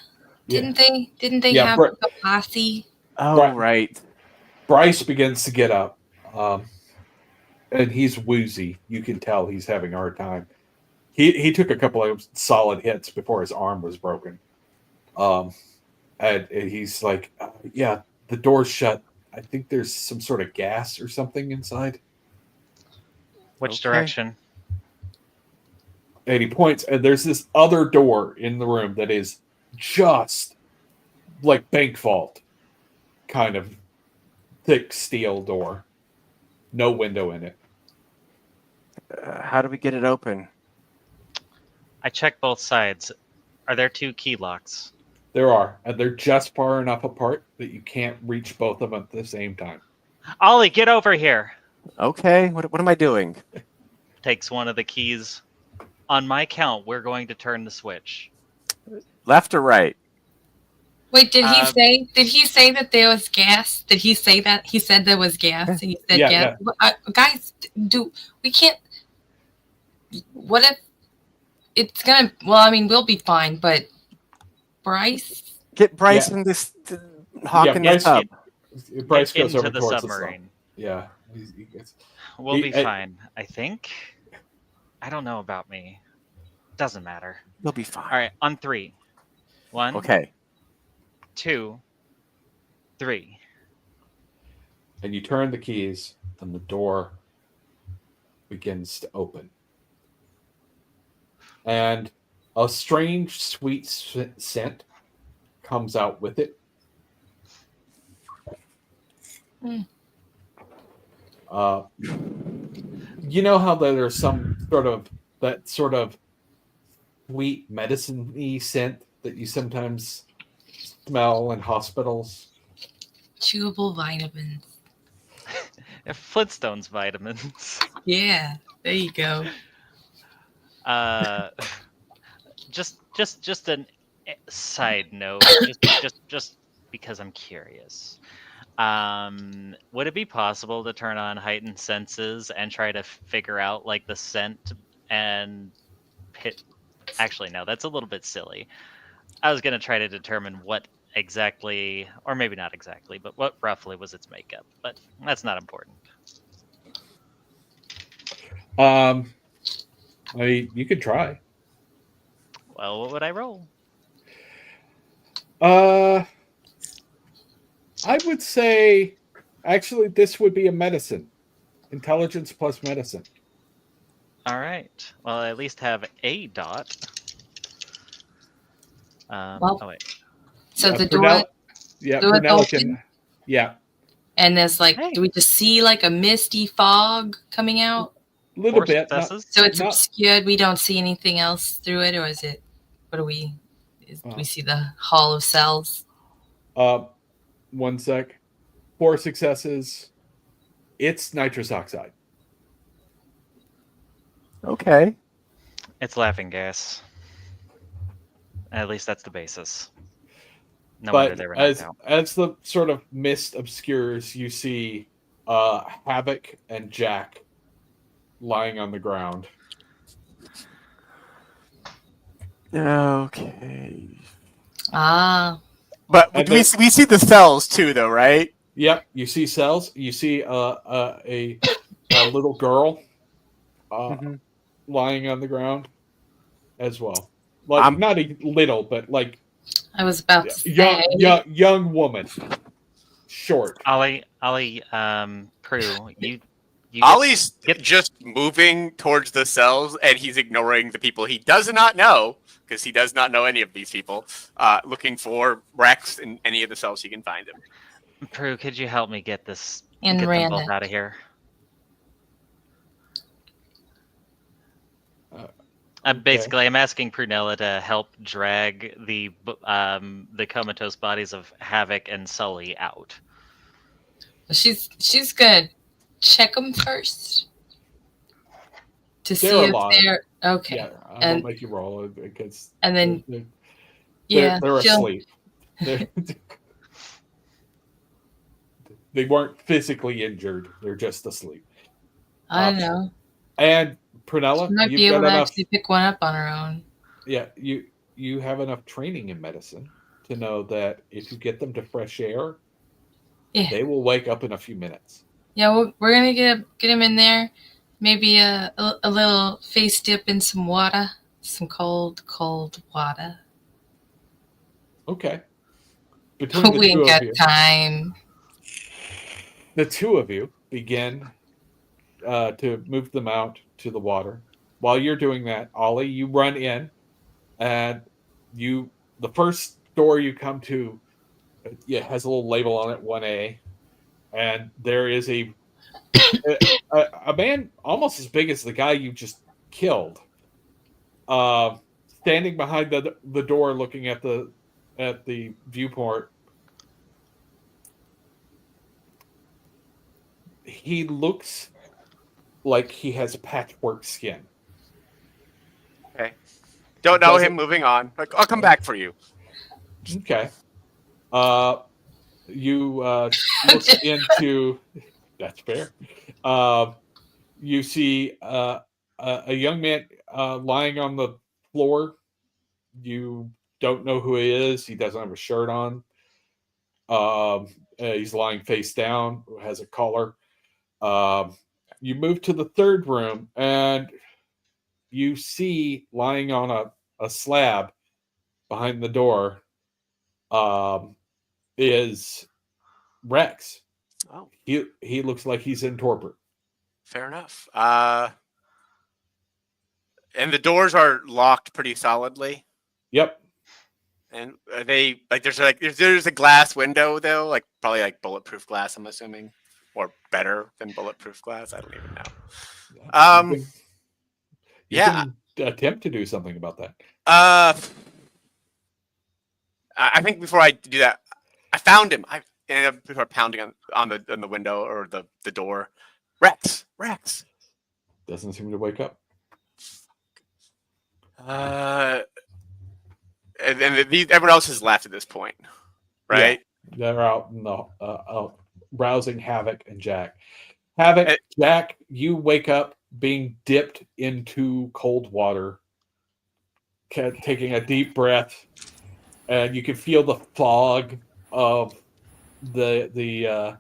S4: didn't they? Didn't they have a posse?
S3: Oh, right.
S1: Bryce begins to get up, and he's woozy. You can tell he's having a hard time. He took a couple of solid hits before his arm was broken. And he's like, "Yeah, the door's shut. I think there's some sort of gas or something inside."
S2: Which direction?
S1: And he points, and there's this other door in the room that is just like bank vault, kind of thick steel door, no window in it.
S3: How do we get it open?
S2: I checked both sides. Are there 2 key locks?
S1: There are, and they're just far enough apart that you can't reach both of them at the same time.
S2: Ollie, get over here.
S3: Okay, what am I doing?
S2: Takes one of the keys. On my count, we're going to turn the switch.
S3: Left or right?
S4: Wait, did he say? Did he say that there was gas? Did he say that? He said there was gas. He said gas. Yeah. Guys, we can't? What if it's gonna? Well, I mean, we'll be fine, but Bryce.
S3: Get Bryce in this Hawk in the tub.
S1: Bryce goes
S2: into
S1: over
S2: the
S1: towards
S2: submarine.
S1: Yeah,
S2: We'll be fine. I think. I don't know about me. Doesn't matter.
S3: You'll be fine.
S2: All right, on 3. 1.
S3: Okay.
S2: 2. 3.
S1: And you turn the keys, and the door begins to open. And a strange, sweet scent comes out with it. You know how there's some sort of sweet medicine-y scent that you sometimes smell in hospitals?
S4: Chewable vitamins.
S2: Flintstones vitamins.
S4: Yeah, there you go.
S2: Just a side note, just because I'm curious. Would it be possible to turn on heightened senses and try to figure out like the scent and pit? Actually, no, that's a little bit silly. I was gonna try to determine what exactly, or maybe not exactly, but what roughly was its makeup. But that's not important.
S1: You could try.
S2: Well, what would I roll?
S1: I would say, actually, this would be a medicine. Intelligence plus medicine.
S2: All right. Well, I at least have a dot.
S4: Well,
S2: oh wait.
S4: So
S1: Yeah,
S4: the door.
S1: Yeah,
S4: door
S1: Prunella
S4: open?
S1: can. Yeah,
S4: And there's like,
S2: Hey.
S4: do we just see like a misty fog coming out?
S1: a little
S2: 4
S1: bit.
S2: successes.
S4: So it's
S1: Not-
S4: obscured. We don't see anything else through it, or is it? What do we? Do we see the Hall of Cells?
S1: 1 sec. 4 successes. It's nitrous oxide.
S3: Okay.
S2: It's laughing gas. At least that's the basis. No wonder
S1: But
S2: they were knocked out.
S1: as the sort of mist obscures, you see Havok and Jack lying on the ground.
S3: Okay.
S4: Ah.
S3: But
S1: And
S3: we see the cells too, though, right?
S1: Yep, you see cells. You see a little girl lying on the ground as well. Like not a little, but like
S4: I was about to say.
S1: young woman, short.
S2: Ollie, Prue, you
S5: Ollie's just moving towards the cells, and he's ignoring the people he does not know, because he does not know any of these people, looking for Rex in any of the cells he can find him.
S2: Prue, could you help me get them
S4: ran
S2: both
S4: it.
S2: out of here? I'm asking Prunella to help drag the comatose bodies of Havok and Sully out.
S4: She's gonna check them first to see
S1: They're
S4: if
S1: alive.
S4: they're okay.
S1: Yeah, I won't make you roll it because
S4: and then
S1: they're asleep. They weren't physically injured; they're just asleep.
S4: I don't know.
S1: And Prunella,
S4: She might be able to actually pick one up on her own.
S1: Yeah, you have enough training in medicine to know that if you get them to fresh air, they will wake up in a few minutes.
S4: Yeah, we're gonna get him in there. Maybe a little face dip in some water, some cold water.
S1: Okay. Between the
S4: we
S1: two
S4: ain't got
S1: of you,
S4: time.
S1: The two of you begin to move them out to the water. While you're doing that, Ollie, you run in, and the first door you come to, it has a little label on it, 1A, and there is a man almost as big as the guy you just killed, standing behind the door, looking at the viewport. He looks like he has patchwork skin.
S5: Okay. Don't know him. Moving on. I'll come back for you.
S1: Okay. You look into. That's fair. You see a young man lying on the floor. You don't know who he is. He doesn't have a shirt on. He's lying face down. Has a collar. You move to the third room, and you see lying on a slab behind the door is Rex.
S5: Oh,
S1: he looks like he's in torpor.
S5: Fair enough. And the doors are locked pretty solidly.
S1: Yep.
S5: And are they there's a glass window though, probably bulletproof glass, I'm assuming, or better than bulletproof glass. I don't even know.
S1: You can attempt to do something about that.
S5: I think before I do that, I found him. I ended up before pounding on the window or the door. Rex.
S1: Doesn't seem to wake up.
S5: And everyone else has left at this point, right?
S1: Yeah, they're out in the rousing Havok and Jack. Havok, Jack, you wake up being dipped into cold water, taking a deep breath, and you can feel the fog of the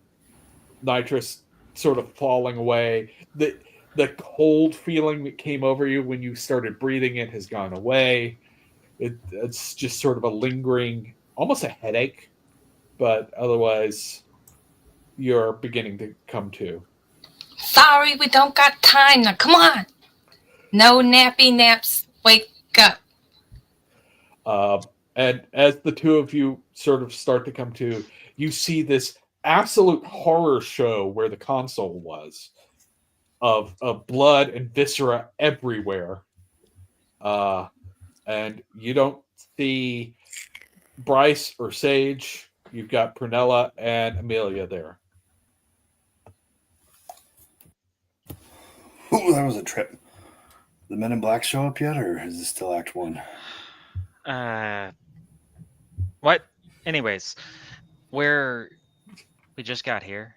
S1: nitrous sort of falling away. The cold feeling that came over you when you started breathing it has gone away. It's just sort of a lingering, almost a headache, but otherwise you're beginning to come to.
S4: Sorry, we don't got time now. Come on. No nappy naps. Wake up.
S1: And as the two of you sort of start to come to, you see this absolute horror show where the console was of blood and viscera everywhere. And you don't see Bryce or Sage. You've got Prunella and Amelia there.
S6: Ooh, that was a trip. The Men in Black show up yet, or is this still Act 1?
S2: What? Anyways, we just got here.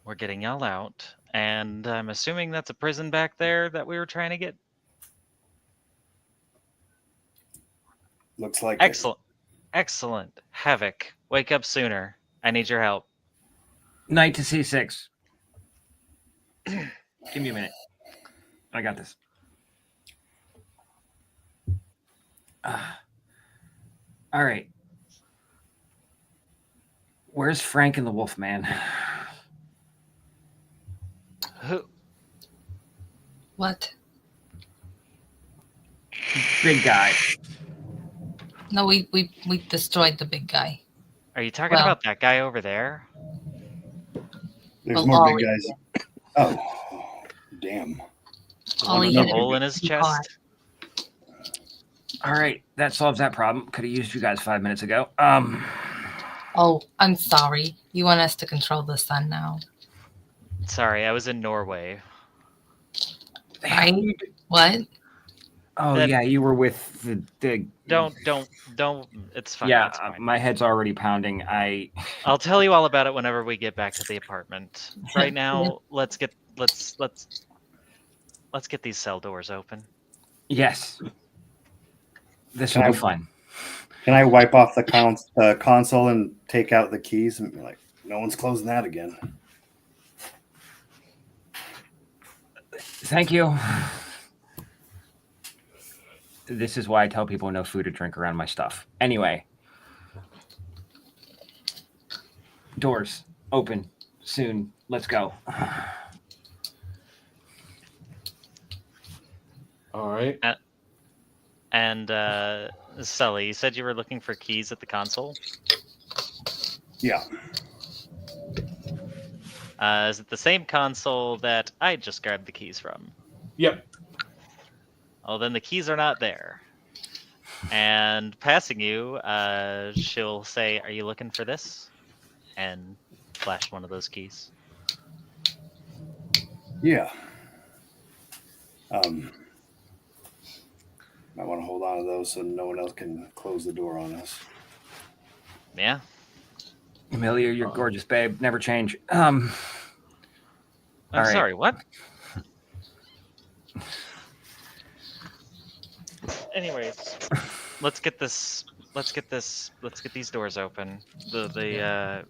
S2: We're getting y'all out, and I'm assuming that's a prison back there that we were trying to get.
S6: Looks like
S2: Excellent. Excellent. Havok, wake up sooner. I need your help.
S7: Knight to C6. Give me a minute. I got this. All right. Where's Frank and the Wolfman?
S2: Who?
S4: What?
S7: Big guy.
S4: No, we destroyed the big guy.
S2: Are you talking about that guy over there?
S6: There's
S4: Well,
S6: more
S4: Ollie.
S6: big guys. Oh, damn.
S4: Ollie
S2: With the
S4: hit
S2: hole
S4: him.
S2: in his
S4: He
S2: chest?
S7: All right, that solves that problem. Could have used you guys 5 minutes ago.
S4: Oh, I'm sorry. You want us to control the sun now?
S2: Sorry, I was in Norway.
S4: What?
S7: Oh
S2: That-
S7: yeah, you were with the.
S2: Don't. It's fine.
S7: Yeah,
S2: it's fine.
S7: my head's already pounding.
S2: I'll tell you all about it whenever we get back to the apartment. Right now, let's get these cell doors open.
S7: Yes. This
S6: Can
S7: will
S6: I-
S7: be fun.
S6: Can I wipe off the console and take out the keys and be like, no one's closing that again?
S7: Thank you. This is why I tell people no food or drink around my stuff. Anyway. Doors open soon. Let's go.
S1: All right.
S2: And Sully, you said you were looking for keys at the console.
S6: Yeah.
S2: Is it the same console that I just grabbed the keys from?
S1: Yep.
S2: Oh, then the keys are not there. And passing you, she'll say, "Are you looking for this?" And flash one of those keys.
S6: Yeah. I want to hold on to those so no one else can close the door on us.
S2: Yeah.
S7: Amelia, you're gorgeous, babe. Never change.
S2: I'm
S7: All right.
S2: sorry. What? Anyways, let's get these doors open. The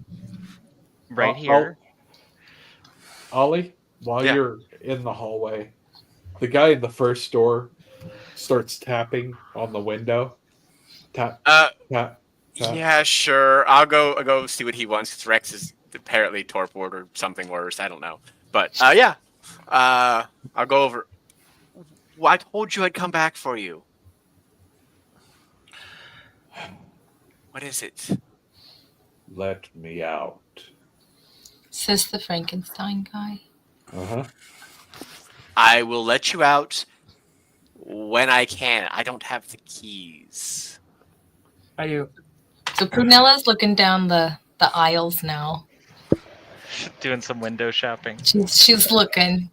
S2: right here.
S1: Ollie, while
S5: Yeah.
S1: you're in the hallway, the guy in the first door starts tapping on the window. Tap, tap, tap.
S5: Yeah, sure. I'll go see what he wants. 'Cause Rex is apparently torpor or something worse. I don't know. But yeah. I'll go over. Well, I told you I'd come back for you. What is it?
S1: Let me out.
S4: Is this the Frankenstein guy?
S1: Uh-huh.
S5: I will let you out when I can. I don't have the keys.
S7: Are you?
S4: So Prunella's looking down the aisles now.
S2: Doing some window shopping.
S4: She's looking,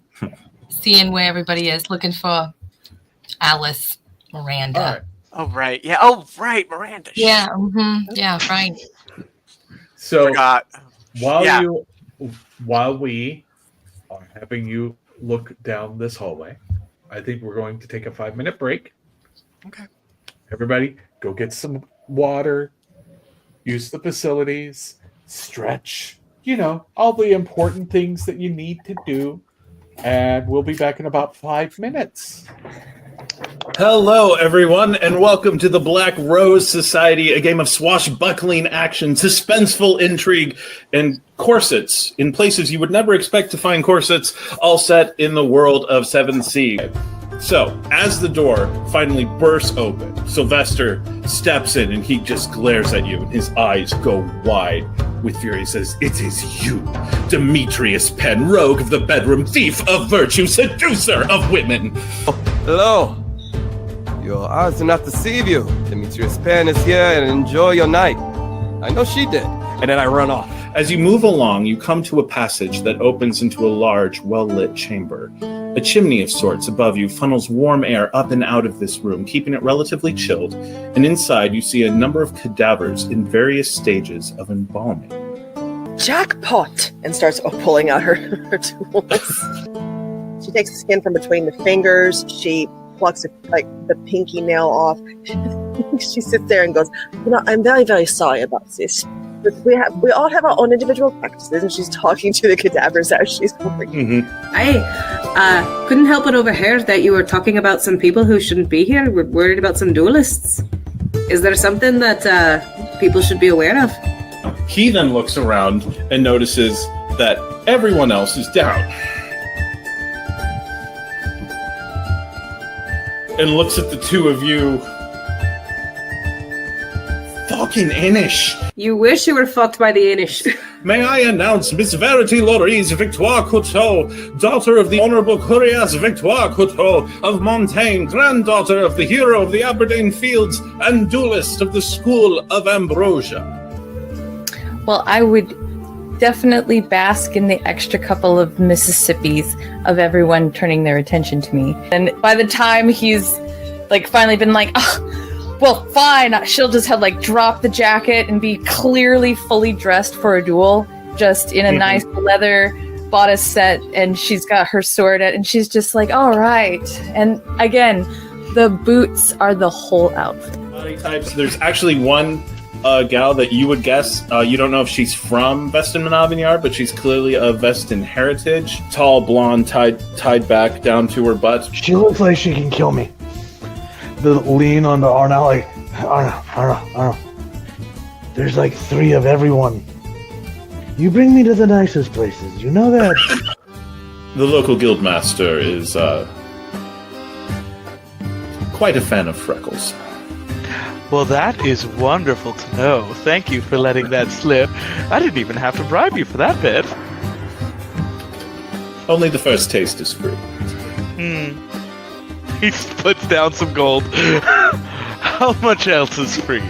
S4: seeing where everybody is, looking for Alice, Miranda.
S1: All right.
S5: Oh right, yeah. Oh right, Miranda.
S4: Yeah, yeah, right.
S1: So
S5: Forgot. Yeah.
S1: while we are having you look down this hallway, I think we're going to take a 5-minute break.
S5: Okay.
S1: Everybody, go get some water, use the facilities, stretch, all the important things that you need to do. And we'll be back in about 5 minutes.
S8: Hello, everyone, and welcome to the Black Rose Society, a game of swashbuckling action, suspenseful intrigue, and corsets in places you would never expect to find corsets, all set in the world of 7th Sea. So, as the door finally bursts open, Sylvester steps in and he just glares at you, and his eyes go wide with fury. He says, "It is you, Demetrius Penn, rogue of the bedroom, thief of virtue, seducer of women."
S9: Hello. Your eyes do not deceive you. Demetrius Penn is here and enjoy your night. I know she did. And then I run off.
S8: As you move along, you come to a passage that opens into a large, well-lit chamber. A chimney of sorts above you funnels warm air up and out of this room, keeping it relatively chilled, and inside you see a number of cadavers in various stages of embalming.
S10: Jackpot! And starts pulling out her tools. She takes the skin from between the fingers. She plucks the pinky nail off. She sits there and goes, I'm very, very sorry about this. But we all have our own individual practices, and she's talking to the cadavers as she's working.
S11: I couldn't help but overhear that you were talking about some people who shouldn't be here. We're worried about some duelists. Is there something that people should be aware of?
S8: He then looks around and notices that everyone else is down. And looks at the two of you. Fucking Inish!
S11: You wish you were fucked by the Inish.
S8: May I announce Miss Verity Loris Victoire Couteau, daughter of the Honourable Curias Victoire Couteau of Montaigne, granddaughter of the hero of the Aberdeen Fields, and duelist of the School of Ambrosia.
S4: Well, I would definitely bask in the extra couple of Mississippis of everyone turning their attention to me. And by the time he's finally been well, fine, she'll just have drop the jacket and be clearly fully dressed for a duel, just in a nice leather bodice set, and she's got her sword and she's just all right. And again, the boots are the whole outfit.
S8: Body types. There's actually one gal that you would guess. You don't know if she's from Vestin Manavinyar, but she's clearly of Vestin heritage. Tall, blonde, tied back down to her butt.
S12: She looks like she can kill me. The lean on the arm, Arna. There's 3 of everyone. You bring me to the nicest places, you know that.
S8: The local guildmaster is quite a fan of freckles.
S13: Well, that is wonderful to know. Thank you for letting that slip. I didn't even have to bribe you for that bit.
S8: Only the first taste is free.
S13: He puts down some gold. How much else is free?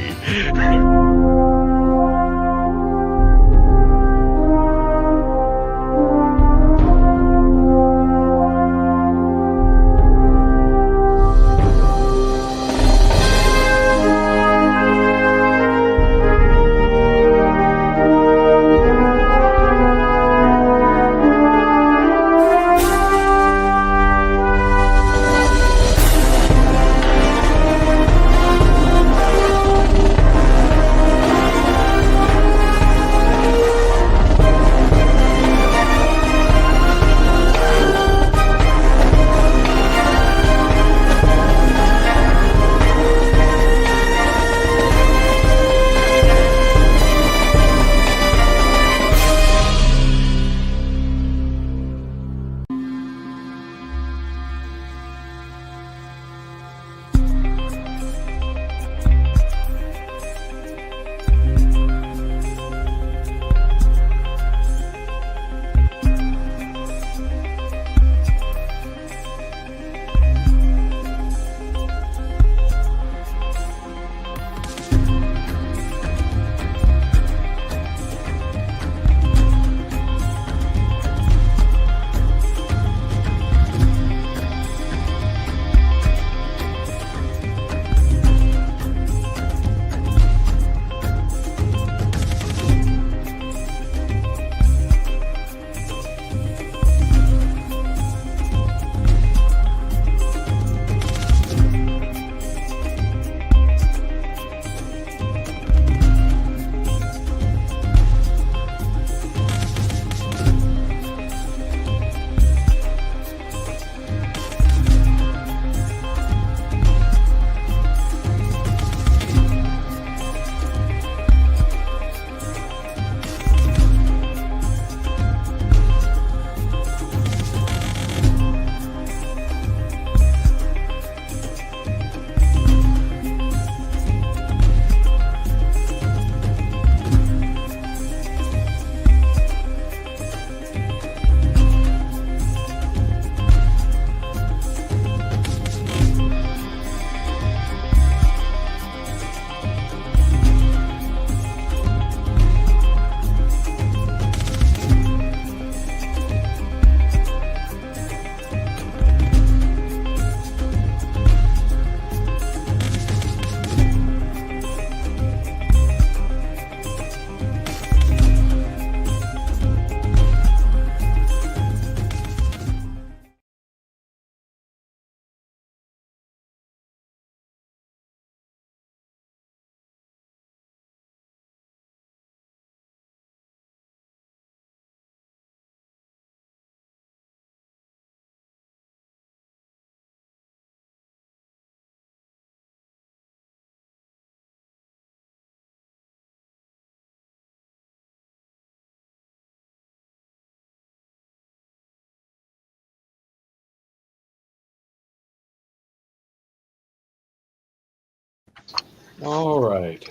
S1: All right.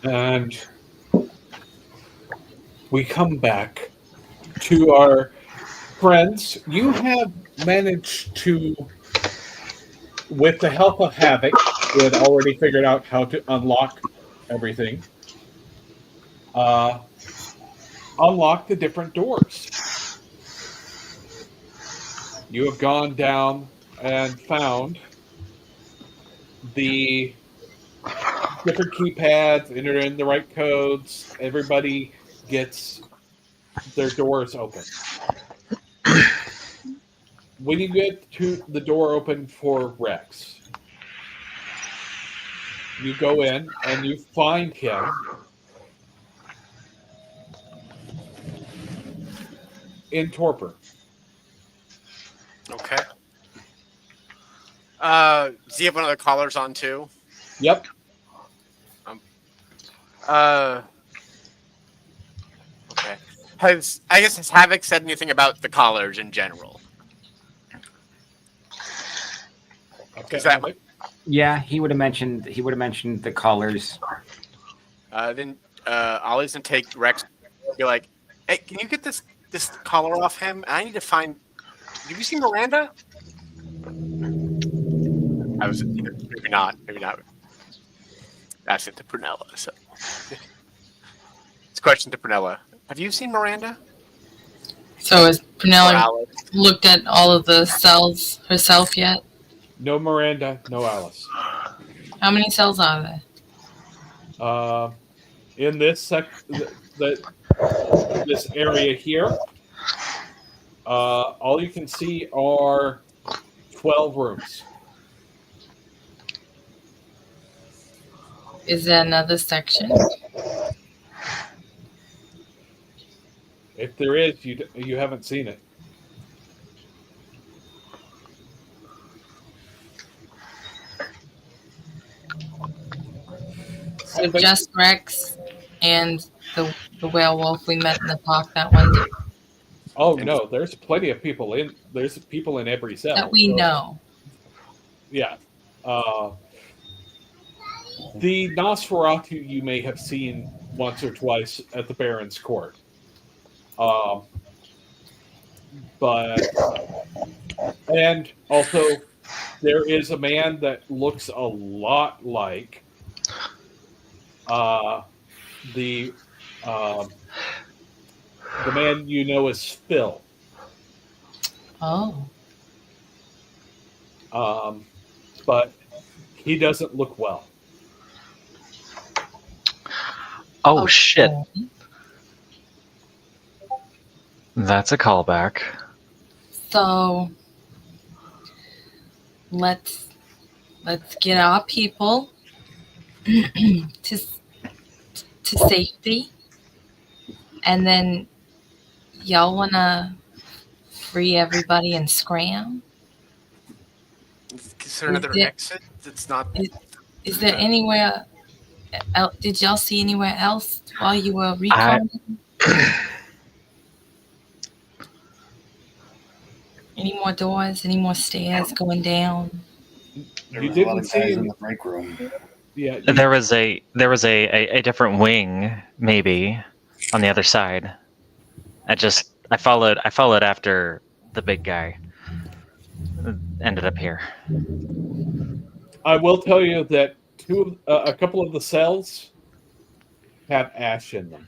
S1: And we come back to our friends. You have managed to, with the help of Havok, who had already figured out how to unlock everything, unlock the different doors. You have gone down and found the different keypads, enter in the right codes. Everybody gets their doors open. When you get to the door open for Rex, you go in and you find him in torpor.
S5: Okay. Does he have one of the collars on too?
S1: Yep.
S5: Okay. Has Havok said anything about the collars in general?
S1: Okay.
S5: Is that
S7: Yeah, he would have mentioned the collars.
S5: then Ollie's gonna take Rex and be like, "Hey, can you get this collar off him? I need to find. Have you seen Miranda?" I was maybe not. That's it to Prunella. So it's a question to Prunella. Have you seen Miranda?
S4: So has
S5: Or
S4: Prunella
S5: Alice?
S4: looked at all of the cells herself yet?
S1: No Miranda, no Alice.
S4: How many cells are there?
S1: In this this area here, all you can see are 12 rooms.
S4: Is there another section?
S1: If there is, you haven't seen it.
S4: So just Rex and the werewolf we met in the park that one day
S1: Oh no, there's plenty of people in. There's people in every cell
S4: that we know.
S1: Yeah. The Nosferatu you may have seen once or twice at the Baron's Court. And also there is a man that looks a lot like the man you know as Phil.
S4: Oh.
S1: But he doesn't look well.
S2: Oh, shit. That's a callback.
S4: So let's get our people to safety, and then y'all wanna free everybody and scram.
S5: Is there another exit? It's not.
S4: Is there anywhere? Did y'all see anywhere else while you were reconning? Any more doors? Any more stairs going down?
S6: There was a lot of guys in the break room.
S1: Yeah,
S2: There was a different wing, maybe, on the other side. I followed after the big guy. Ended up here.
S1: I will tell you that a couple of the cells have ash in them.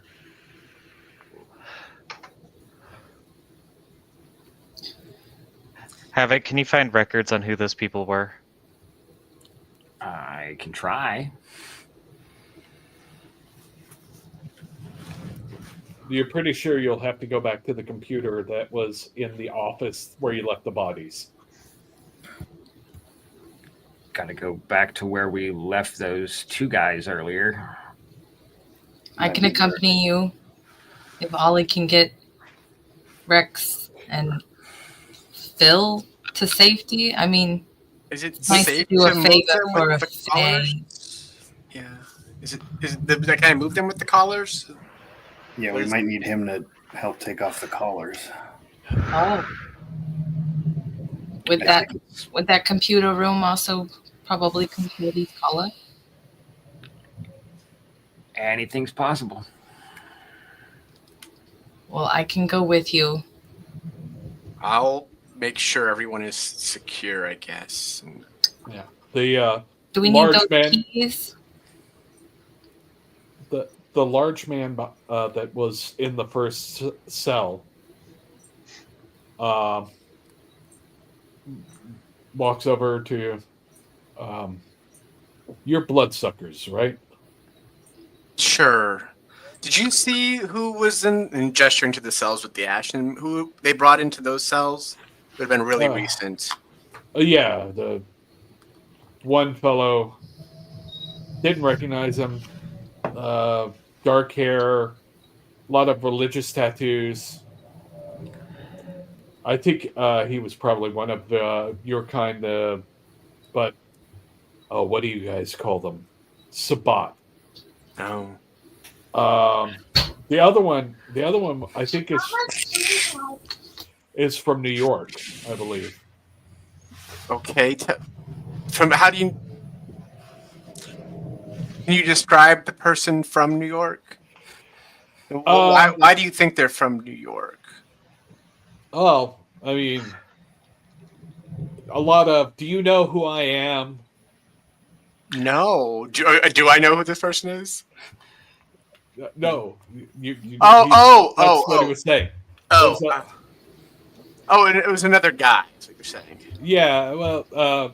S2: Havok, can you find records on who those people were?
S7: I can try.
S1: You're pretty sure you'll have to go back to the computer that was in the office where you left the bodies.
S7: Got to go back to where we left those two guys earlier.
S4: I can accompany you if Ollie can get Rex and Phil to safety. I mean,
S5: Is it
S4: it's nice
S5: safe
S4: to do a
S5: to move
S4: favor
S5: them
S4: for a
S5: with the collars?
S4: fae.
S5: Yeah. Can I move them with the collars?
S6: Yeah, we might need him to help take off the collars.
S4: Oh. Would that computer room also probably control these color?
S7: Anything's possible.
S4: Well, I can go with you.
S5: I'll make sure everyone is secure, I guess. And
S1: Yeah. The
S4: Do we need
S1: large
S4: those
S1: man,
S4: keys?
S1: the large man that was in the first cell, walks over to your bloodsuckers, right?
S5: sure. Did you see who was in gesturing to the cells with the ash and who they brought into those cells? It would have been really recent.
S1: Yeah, the one fellow didn't recognize him. Dark hair, a lot of religious tattoos. I think he was probably one of your kind, but what do you guys call them? Sabat.
S5: Oh.
S1: The other one, I think is from New York, I believe.
S5: Okay. From how do you? Can you describe the person from New York? Why do you think they're from New York?
S1: Oh, I mean, a lot of. Do you know who I am?
S5: No. Do I know who this person is?
S1: No.
S5: That's
S1: what he was saying.
S5: And it was another guy. That's what you're saying.
S1: Yeah. Well.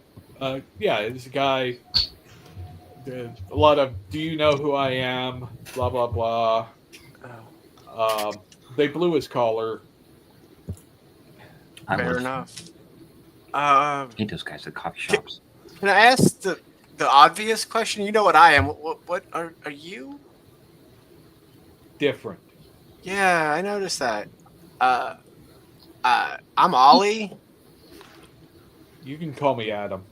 S1: Yeah. It's a guy. A lot of. Do you know who I am? Blah blah blah. They blew his collar.
S5: Fair enough.
S7: Hate those guys at coffee shops.
S5: Can I ask the obvious question? You know what I am. What are you?
S1: Different.
S5: Yeah, I noticed that. I'm Ollie.
S1: You can call me Adam.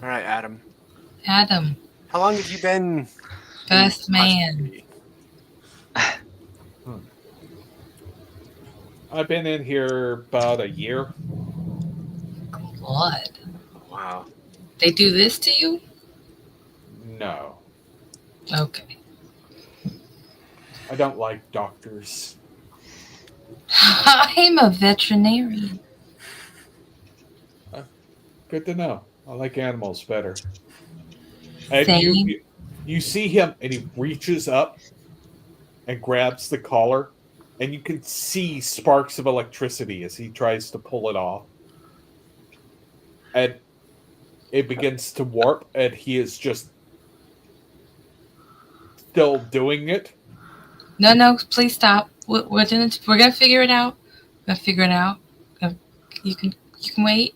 S5: All right, Adam.
S4: Adam.
S5: How long have you been?
S4: First man.
S1: I've been in here about a year.
S4: Blood.
S5: Wow.
S4: They do this to you?
S1: No.
S4: Okay.
S1: I don't like doctors.
S4: I'm a veterinarian.
S1: Good to know. I like animals better. And you see him, and he reaches up and grabs the collar, and you can see sparks of electricity as he tries to pull it off. And it begins to warp, and he is just still doing it.
S4: No, please stop. We're gonna figure it out. We're gonna figure it out. You can wait.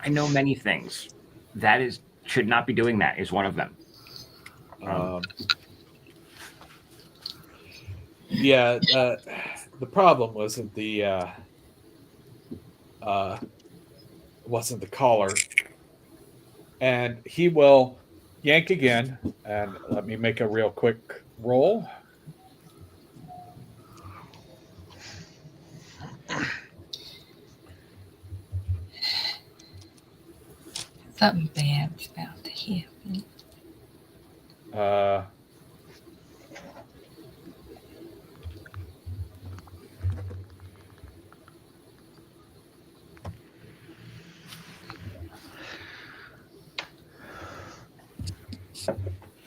S7: I know many things. That should not be doing that is one of them.
S1: Yeah, the problem wasn't wasn't the collar, and he will yank again. And let me make a real quick roll.
S4: Something bad's about to happen.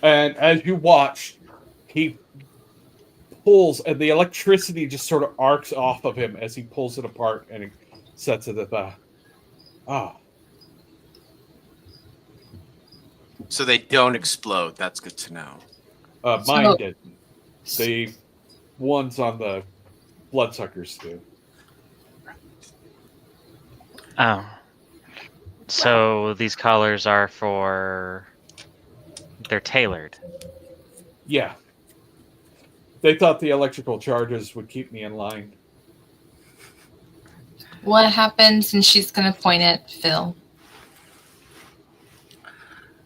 S1: And as you watch, he pulls, and the electricity just sort of arcs off of him as he pulls it apart, and he sets it at the.
S5: So they don't explode. That's good to know.
S1: Mine didn't. The ones on the bloodsuckers do.
S2: Oh. So these collars are for... They're tailored.
S1: Yeah. They thought the electrical charges would keep me in line.
S4: What happens? And she's gonna point at Phil.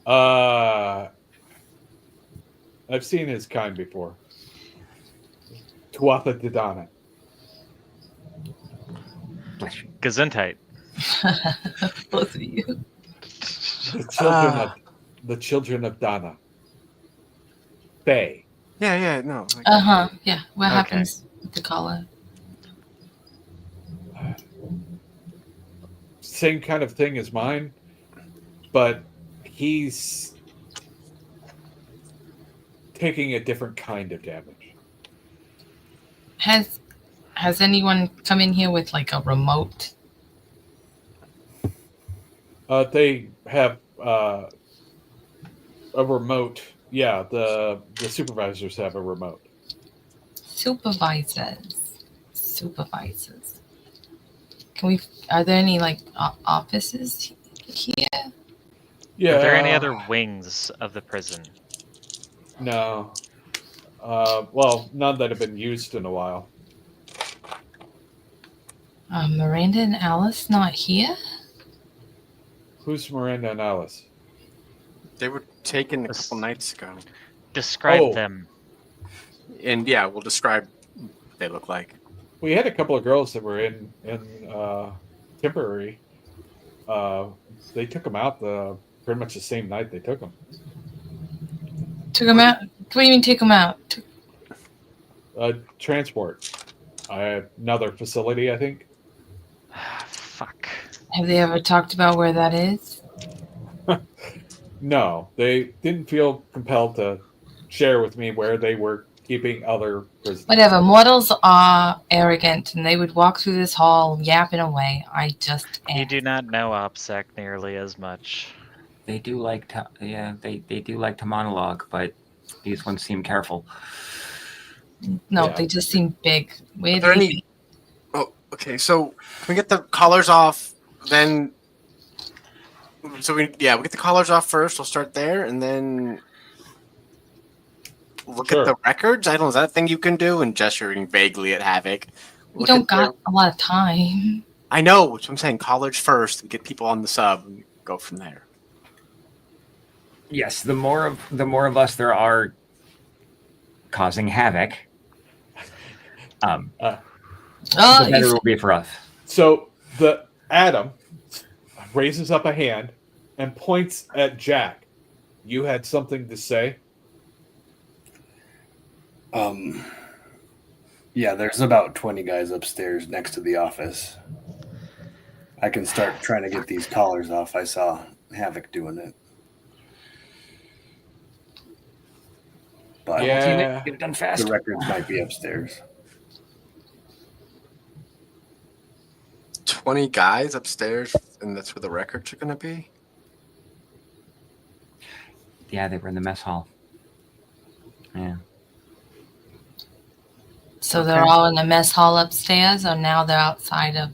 S1: I've seen his kind before. Tuatha Didana.
S2: Gesundheit.
S4: Both of you.
S1: The children of Donna. Faye.
S3: Yeah, no.
S4: Yeah. What happens with the collar?
S1: Same kind of thing as mine, but he's taking a different kind of damage.
S4: Has anyone come in here with like a remote?
S1: They have a remote. Yeah, the supervisors have a remote.
S4: Supervisors. Can we? Are there any like offices here?
S1: Yeah.
S2: Are there any other wings of the prison?
S1: No. Well, none that have been used in a while.
S4: Miranda and Alice not here?
S1: Who's Miranda and Alice?
S3: They were taken a couple nights ago.
S2: Describe them.
S3: And yeah, we'll describe what they look like.
S1: We had a couple of girls that were in temporary. They took them out pretty much the same night they took them.
S4: Took them out? What do you mean take them out?
S1: Transport. Another facility, I think.
S2: Fuck.
S4: Have they ever talked about where that is?
S1: No, they didn't feel compelled to share with me where they were keeping other prisoners.
S4: Whatever. Mortals are arrogant, and they would walk through this hall yapping away. I just am.
S2: You do not know OPSEC nearly as much.
S7: They do like to, they do like to monologue, but these ones seem careful.
S4: No, they just seem big.
S3: Are there any? Oh, okay. So can we get the collars off? Then, we get the collars off first. We'll start there, and then look at the records. I don't know. Is that a thing you can do? And gesturing vaguely at Havok.
S4: We don't got a lot of time.
S3: I know. Which I'm saying, collars first. We get people on the sub and go from there.
S7: Yes, the more of us there are causing havoc, the better it will be for us.
S1: So the Adam raises up a hand and points at Jack. You had something to say?
S6: Yeah, there's about 20 guys upstairs next to the office. I can start trying to get these collars off. I saw Havok doing it. But
S1: yeah,
S7: get it done fast.
S6: The records might be upstairs.
S3: 20 guys upstairs, and that's where the records are going to be?
S7: Yeah, they were in the mess hall. Yeah.
S4: So they're all in the mess hall upstairs, or now they're outside of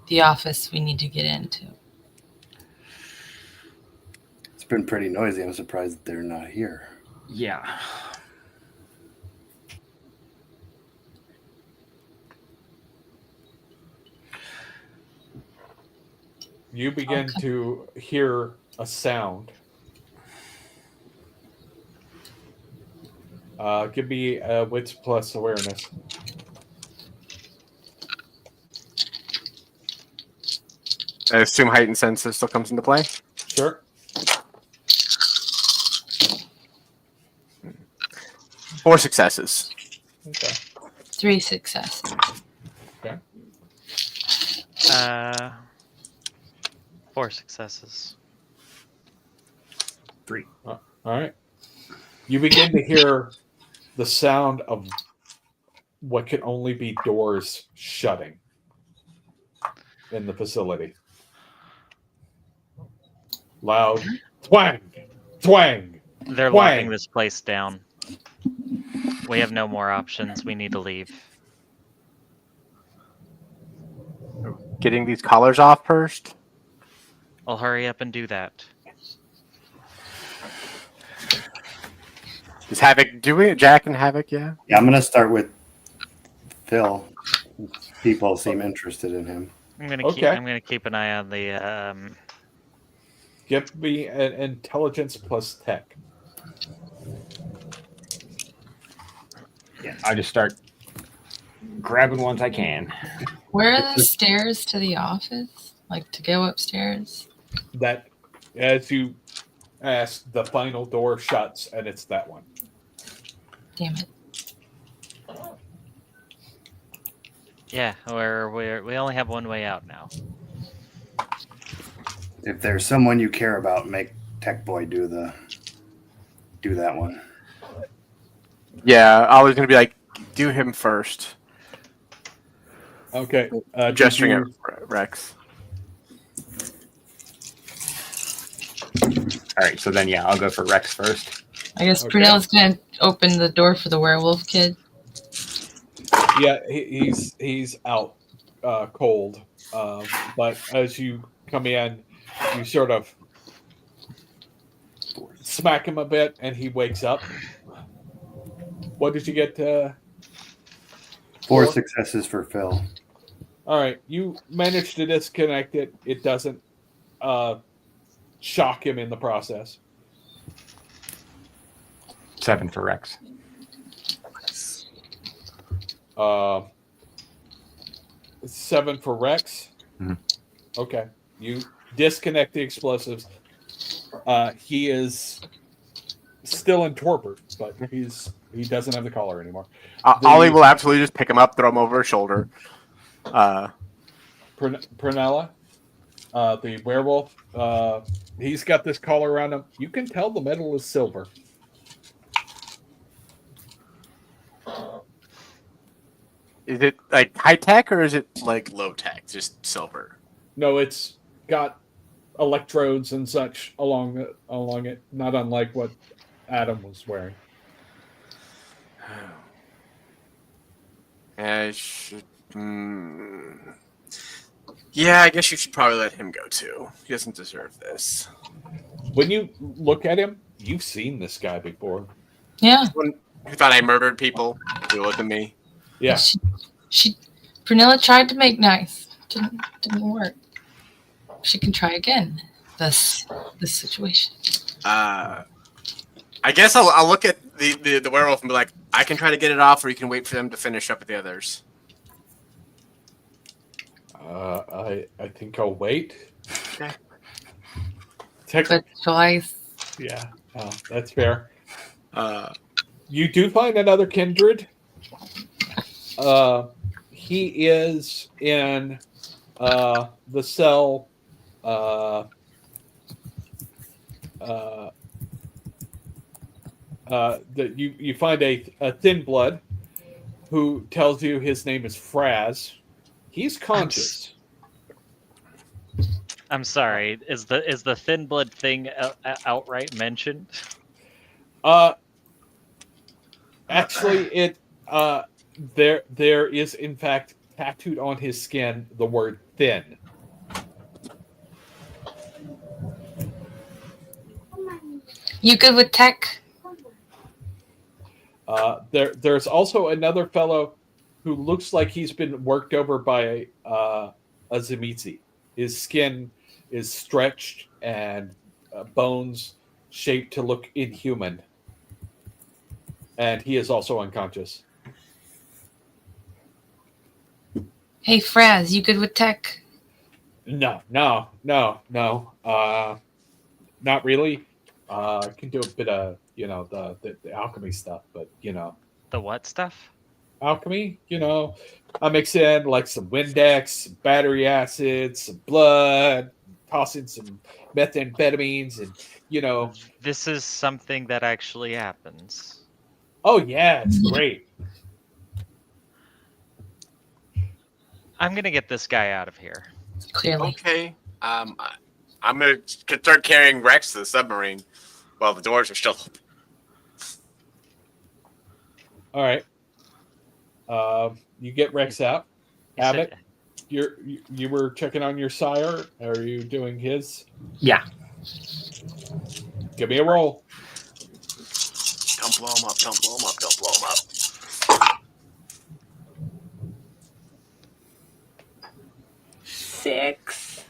S4: the office we need to get into?
S6: It's been pretty noisy. I'm surprised that they're not here.
S7: Yeah.
S1: You begin to hear a sound. Give me a wits plus awareness.
S3: I assume heightened senses still comes into play?
S1: Sure.
S3: 4 successes.
S1: Okay.
S4: 3 successes.
S1: Okay.
S2: 4 successes.
S7: 3.
S1: All right. You begin to hear the sound of what can only be doors shutting in the facility. Loud twang, twang.
S2: They're
S1: twang.
S2: locking this place down. We have no more options. We need to leave.
S3: Getting these collars off first?
S2: I'll hurry up and do that.
S3: Is Havok doing it? Jack and Havok, yeah?
S6: Yeah, I'm going to start with Phil. People seem interested in him.
S2: I'm gonna keep an eye on the.
S1: Give me an intelligence plus tech.
S7: Yeah, I'll just start grabbing ones I can.
S4: Where are the stairs to the office? Like to go upstairs?
S1: That, as you ask, the final door shuts, and it's that one.
S4: Damn it.
S2: Yeah, we only have one way out now.
S6: If there's someone you care about, make Tech Boy do that one.
S3: Yeah, I was gonna be like, do him first.
S1: Okay.
S3: Gesturing at Rex.
S14: All right, so then yeah, I'll go for Rex first.
S4: I guess
S1: Okay.
S4: Prunella's gonna open the door for the werewolf kid.
S1: Yeah, he's out cold. But as you come in, you sort of smack him a bit, and he wakes up. What did you get?
S6: 4 successes for Phil.
S1: All right, you managed to disconnect it. It doesn't shock him in the process.
S14: 7 for Rex.
S1: 7 for Rex.
S14: Mhm.
S1: Okay, you disconnect the explosives. He is still in torpor, but he doesn't have the collar anymore.
S3: Ollie will absolutely just pick him up, throw him over his shoulder.
S1: Prunella, the werewolf, he's got this collar around him. You can tell the metal is silver.
S3: Is it like high tech or is it like low tech? Just silver.
S1: No, it's got electrodes and such along it, not unlike what Adam was wearing.
S3: I should. Yeah, I guess you should probably let him go too. He doesn't deserve this.
S1: When you look at him, you've seen this guy before.
S4: Yeah.
S3: When you thought I murdered people, you look at me.
S1: Yeah.
S4: She Prunella tried to make nice. Didn't work. She can try again. This situation.
S3: I guess I'll look at the werewolf and be like, I can try to get it off, or you can wait for them to finish up with the others.
S1: I think I'll wait.
S3: Okay.
S4: Good choice.
S1: Yeah, that's fair. You do find another kindred. He is in the cell. That you find a thin blood who tells you his name is Fraz. He's conscious.
S2: I'm sorry. Is the thin blood thing outright mentioned?
S1: Actually, it there is in fact tattooed on his skin the word thin.
S4: You good with tech?
S1: There's also another fellow who looks like he's been worked over by a Zemitzi. His skin is stretched and bones shaped to look inhuman. And he is also unconscious.
S4: Hey, Fraz, you good with tech?
S1: No. Not really. I can do a bit of, the alchemy stuff, but,
S2: The what stuff?
S1: Alchemy, I mix in like some Windex, battery acid, some blood, toss in some methamphetamines, and,
S2: This is something that actually happens.
S1: Oh, yeah, it's great.
S2: I'm going to get this guy out of here.
S4: Clearly.
S5: Okay. I'm gonna start carrying Rex to the submarine while the doors are still open.
S1: All right. You get Rex out. Havok, you were checking on your sire. Are you doing his?
S7: Yeah.
S1: Give me a roll.
S5: Don't blow him up. Don't blow him up. Don't blow him up.
S11: Six.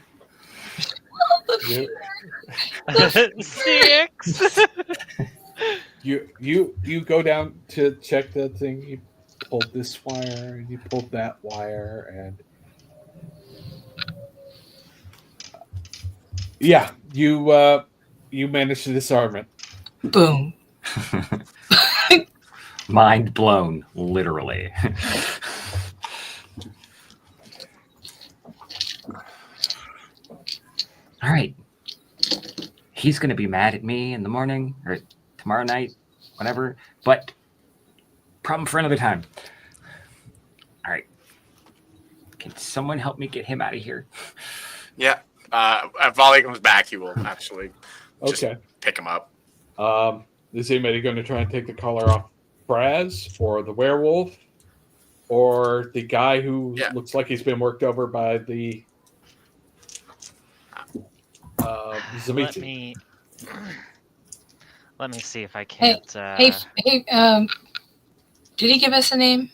S2: Six.
S1: You go down to check the thing. You pulled this wire and you pulled that wire, and Yeah, you managed to disarm it.
S4: Boom.
S14: Mind blown, literally. All right. He's going to be mad at me in the morning or tomorrow night, whatever. But problem for another time. All right. Can someone help me get him out of here?
S5: Yeah. If Volley comes back, he will actually just
S1: Okay.
S5: pick him up.
S1: Is anybody going to try and take the collar off Braz or the werewolf or the guy who looks like he's been worked over by the Zamiti?
S2: Let me see if I can't.
S4: Hey, did he give us a name?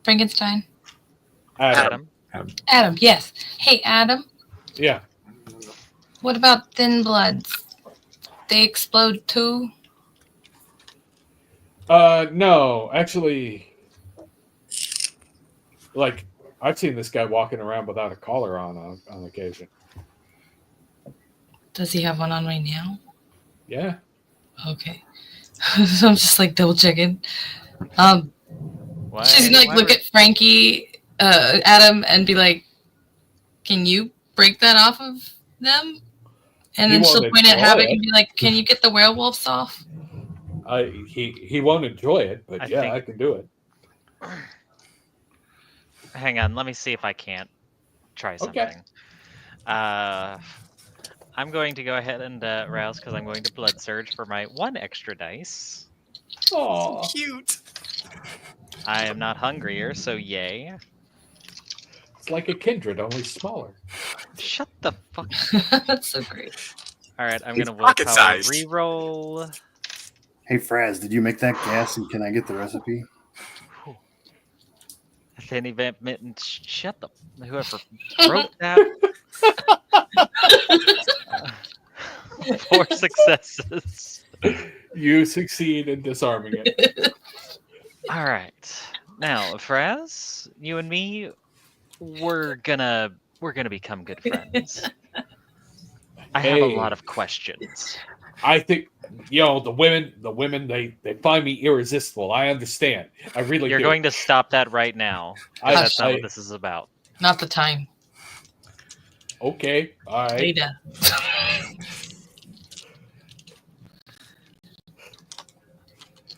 S4: Frankenstein?
S1: Adam.
S4: Adam, yes. Hey, Adam,
S1: Yeah.
S4: what about thin bloods? They explode too?
S1: No, actually, like I've seen this guy walking around without a collar on occasion.
S4: Does he have one on right now?
S1: Yeah.
S4: Okay. So I'm just like double checking. She's gonna look at Frankie, Adam, and be like, "Can you break that off of them?" And then she'll point at Havok and be like, "Can you get the werewolves off?"
S1: He won't enjoy it, but I can do it.
S2: Hang on, let me see if I can't try something.
S1: Okay.
S2: I'm going to go ahead and rouse because I'm going to blood surge for my 1 extra dice.
S1: Oh,
S5: cute.
S2: I am not hungrier, so yay.
S1: It's like a Kindred, only smaller.
S2: Shut the fuck up.
S4: That's so great.
S2: All right, I'm
S6: It's
S2: going to willpower
S5: pocket-sized.
S2: reroll.
S6: Hey, Fraz, did you make that gas and can I get the recipe?
S2: Thin event mitten. Shut the. Whoever wrote that. 4 successes.
S1: You succeed in disarming it.
S2: All right. Now, Fraz, you and me, we're gonna become good friends. I have a lot of questions.
S1: I think the women they find me irresistible. I understand. I really
S2: You're
S1: do.
S2: going to stop that right now. That's not what this is about.
S4: Not the time.
S1: Okay. All right.
S4: Later.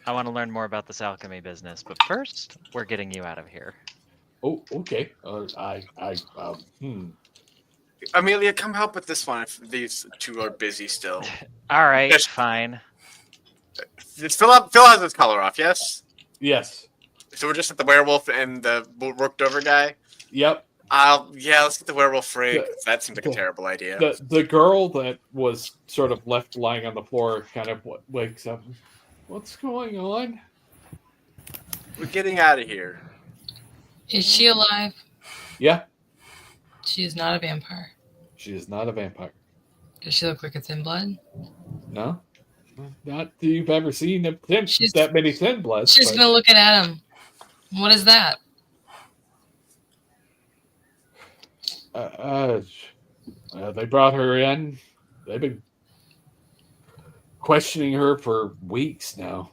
S2: I want to learn more about this alchemy business, but first, we're getting you out of here.
S1: Oh, okay.
S5: Amelia, come help with this one if these two are busy still.
S2: All right,
S5: Yes.
S2: fine.
S5: Phil has his collar off, yes?
S1: Yes.
S5: So we're just at the werewolf and the worked over guy?
S1: Yep.
S5: Let's get the werewolf free. That seems like a terrible idea.
S1: The girl that was sort of left lying on the floor kind of wakes up. What's going on?
S5: We're getting out of here.
S4: Is she alive?
S1: Yeah.
S4: She is not a vampire.
S1: She is not a vampire.
S4: Does she look like a thin blood?
S1: No. Not that you've ever seen that many thin bloods.
S4: She's
S1: but-
S4: gonna look at Adam. What is that?
S1: They brought her in. They've been questioning her for weeks now.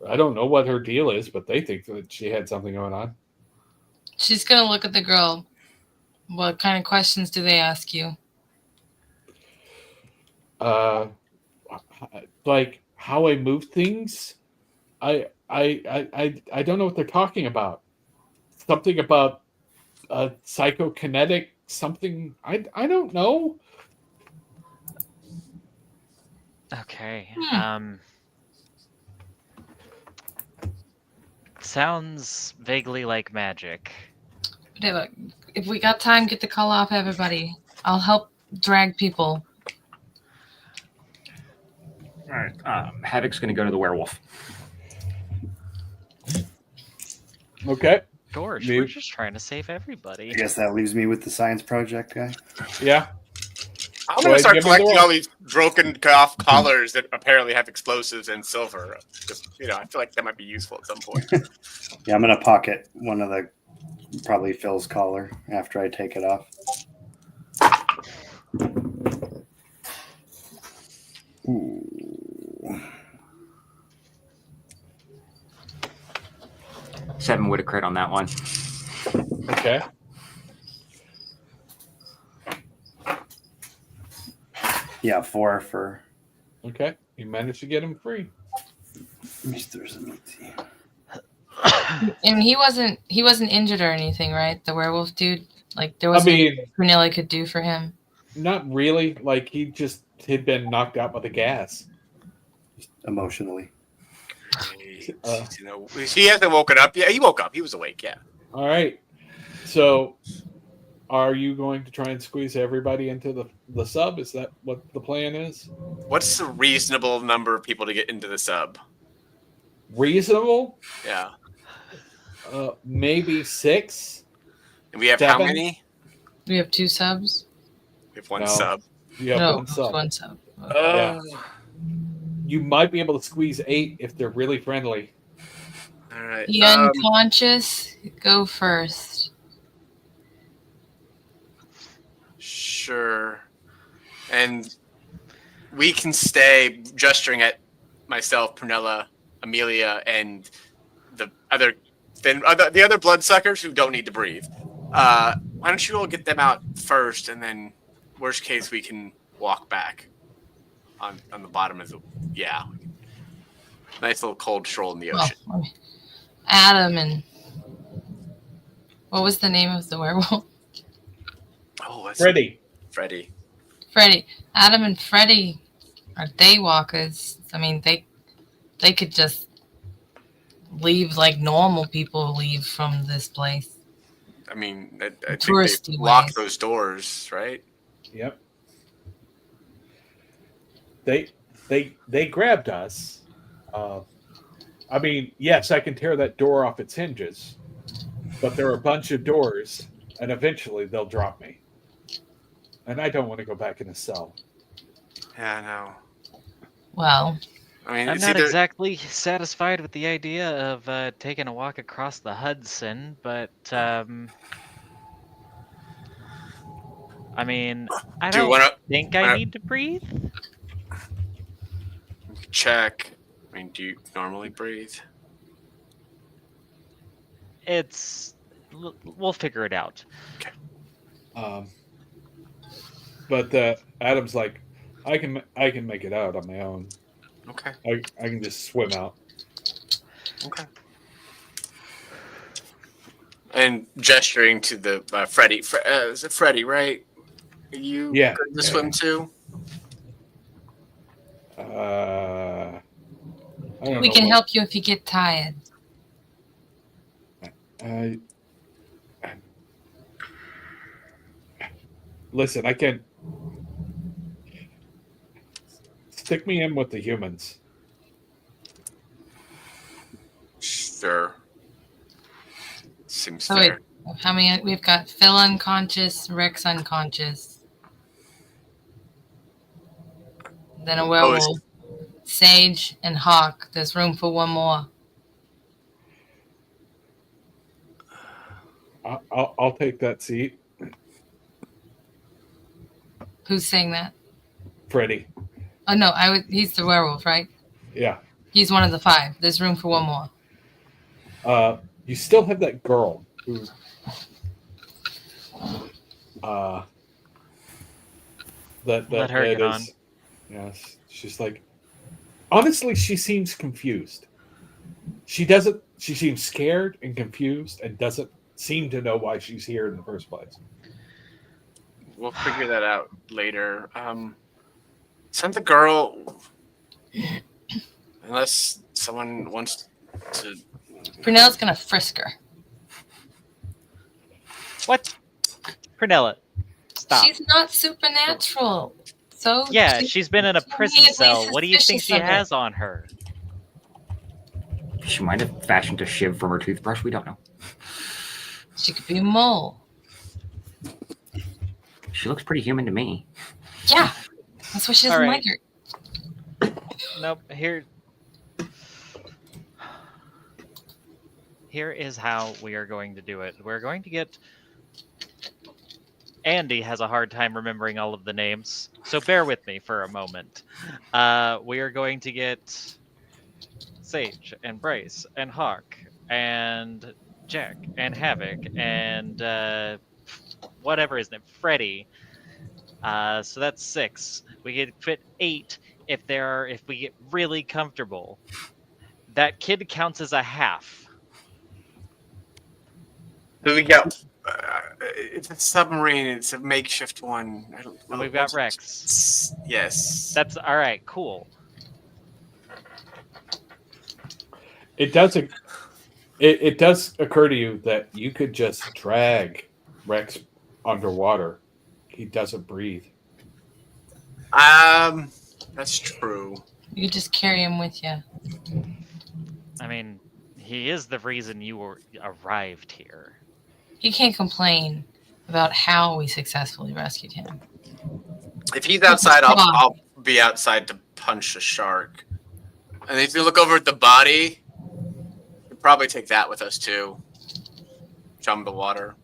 S1: I don't know what her deal is, but they think that she had something going on.
S4: She's gonna look at the girl. What kind of questions do they ask you?
S1: Like how I move things. I don't know what they're talking about. Something about psychokinetic something. I don't know.
S2: Okay. Sounds vaguely like magic.
S4: Whatever. If we got time, get the call off everybody. I'll help drag people.
S14: All right. Havok's going to go to the werewolf.
S1: Okay.
S2: George, we're just trying to save everybody.
S6: I guess that leaves me with the science project guy.
S1: Yeah.
S5: I'm going to start collecting all these broken off collars that apparently have explosives and silver. Just, I feel like that might be useful at some point.
S6: Yeah, I'm going to pocket one of probably Phil's collar after I take it off. Ooh.
S14: 7 would have crit on that one.
S1: Okay.
S6: Yeah, 4 for
S1: Okay. You managed to get him free.
S6: Mr. Zamiti.
S4: And he wasn't injured or anything, right? The werewolf dude. Like there wasn't anything Prunella could do for him.
S1: Not really. Like he just had been knocked out by the gas.
S6: Just emotionally.
S5: He hasn't woken up. Yeah, he woke up. He was awake. Yeah.
S1: All right. So, are you going to try and squeeze everybody into the sub? Is that what the plan is?
S5: What's the reasonable number of people to get into the sub?
S1: Reasonable?
S5: Yeah.
S1: Maybe 6.
S5: And we have
S1: 7?
S5: how many?
S4: We have 2 subs.
S5: We have 1 sub.
S1: You have
S4: No,
S1: 1 sub.
S4: 1 sub.
S1: Yeah. You might be able to squeeze 8 if they're really friendly.
S5: All right.
S4: The unconscious, go first.
S5: Sure. And we can stay gesturing at myself, Prunella, Amelia, and the other bloodsuckers who don't need to breathe. Why don't you all get them out first, and then worst case we can walk back on the bottom of the nice little cold stroll in the ocean.
S4: Well, Adam and what was the name of the werewolf?
S5: Oh,
S1: Freddy.
S5: Freddy.
S4: Adam and Freddy are daywalkers. I mean, they could just leave like normal people leave from this place.
S5: I mean, I think
S4: Touristy
S5: they lock
S4: ways.
S5: those doors, right?
S1: Yep. They grabbed us. I mean, yes, I can tear that door off its hinges, but there are a bunch of doors, and eventually they'll drop me. And I don't want to go back in a cell.
S5: Yeah, I know.
S4: Well,
S5: I mean,
S2: I'm
S5: it's
S2: not
S5: either
S2: exactly satisfied with the idea of taking a walk across the Hudson, but I mean, I
S5: Do you
S2: don't
S5: wanna-
S2: think I need to breathe.
S5: check. I mean, do you normally breathe?
S2: We'll figure it out.
S1: But Adam's like, I can make it out on my own.
S5: Okay.
S1: I can just swim out.
S5: Okay. And gesturing to the Freddy. Is it Freddy, right? Are you good to swim too?
S1: I don't
S4: we
S1: know
S4: can
S1: what-
S4: help you if you get tired.
S1: Listen, I can stick me in with the humans.
S5: Sure. Seems
S4: So
S5: fair.
S4: wait, how many? We've got Phil unconscious, Rex unconscious, then a werewolf, Sage, and Hawk. There's room for 1 more.
S1: I'll take that seat.
S4: Who's saying that?
S1: Freddy.
S4: Oh no, he's the werewolf, right?
S1: Yeah.
S4: He's one of the 5. There's room for 1 more.
S1: You still have that girl who that
S2: Let her get on.
S1: Yes. She's like, honestly, she seems confused. She seems scared and confused and doesn't seem to know why she's here in the first place.
S5: We'll figure that out later. Send the girl, unless someone wants to.
S4: Prunella's gonna frisk her.
S2: What? Prunella, stop.
S4: She's not supernatural. So
S2: Yeah, she's been in a prison
S4: immediately
S2: cell. What do you think
S4: suspicious
S2: she
S4: of it.
S2: has on her?
S14: She might have fashioned a shiv from her toothbrush. We don't know.
S4: She could be a mole.
S14: She looks pretty human to me.
S4: Yeah, that's why she doesn't
S2: All
S4: like
S2: right.
S4: her.
S2: Nope. Here is how we are going to do it. We're going to get Andi has a hard time remembering all of the names, so bear with me for a moment. We are going to get Sage and Bryce and Hawk and Jack and Havok and whatever his name, Freddy. So that's 6. We could fit 8 if we get really comfortable. That kid counts as a half.
S5: So we got. It's a submarine. It's a makeshift one.
S2: And we've got Rex.
S5: Yes.
S2: That's all right. Cool.
S1: It doesn't. It does occur to you that you could just drag Rex underwater. He doesn't breathe.
S5: That's true.
S4: You could just carry him with you.
S2: I mean, he is the reason you arrived here.
S4: He can't complain about how we successfully rescued him.
S5: If he's outside, I'll be outside to punch a shark. And if you look over at the body, we'll probably take that with us too. Jump the water.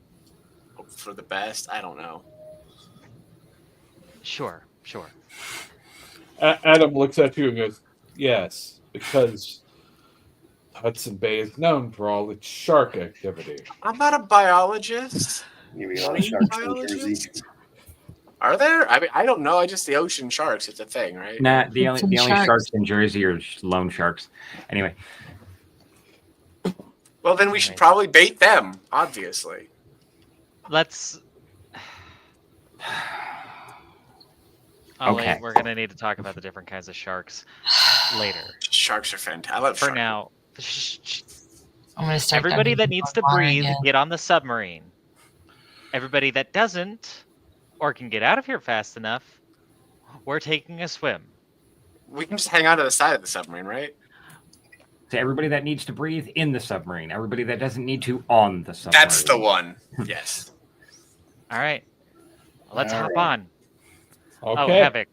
S5: Hope for the best. I don't know.
S2: Sure.
S1: Adam looks at you and goes, "Yes, because Hudson Bay is known for all its shark activity."
S5: I'm not a biologist.
S6: Maybe a lot of sharks in Jersey.
S5: Are there? I mean, I don't know. I just the ocean sharks. It's a thing, right?
S14: Nah, the only sharks in Jersey are loan sharks. Anyway.
S5: Well, then we should probably bait them. Obviously.
S2: Let's.
S14: Okay.
S2: We're gonna need to talk about the different kinds of sharks later.
S5: Sharks are fantastic. I love
S2: For
S5: sharks.
S2: now,
S4: I'm gonna start.
S2: everybody that needs to breathe,
S4: again.
S2: get on the submarine. Everybody that doesn't, or can get out of here fast enough, we're taking a swim.
S5: We can just hang on to the side of the submarine, right?
S14: To everybody that needs to breathe in the submarine. Everybody that doesn't need to on the submarine.
S5: That's the one. Yes.
S2: All right, let's
S6: All
S2: hop
S6: right.
S2: on.
S1: Okay.
S2: Oh, Havok.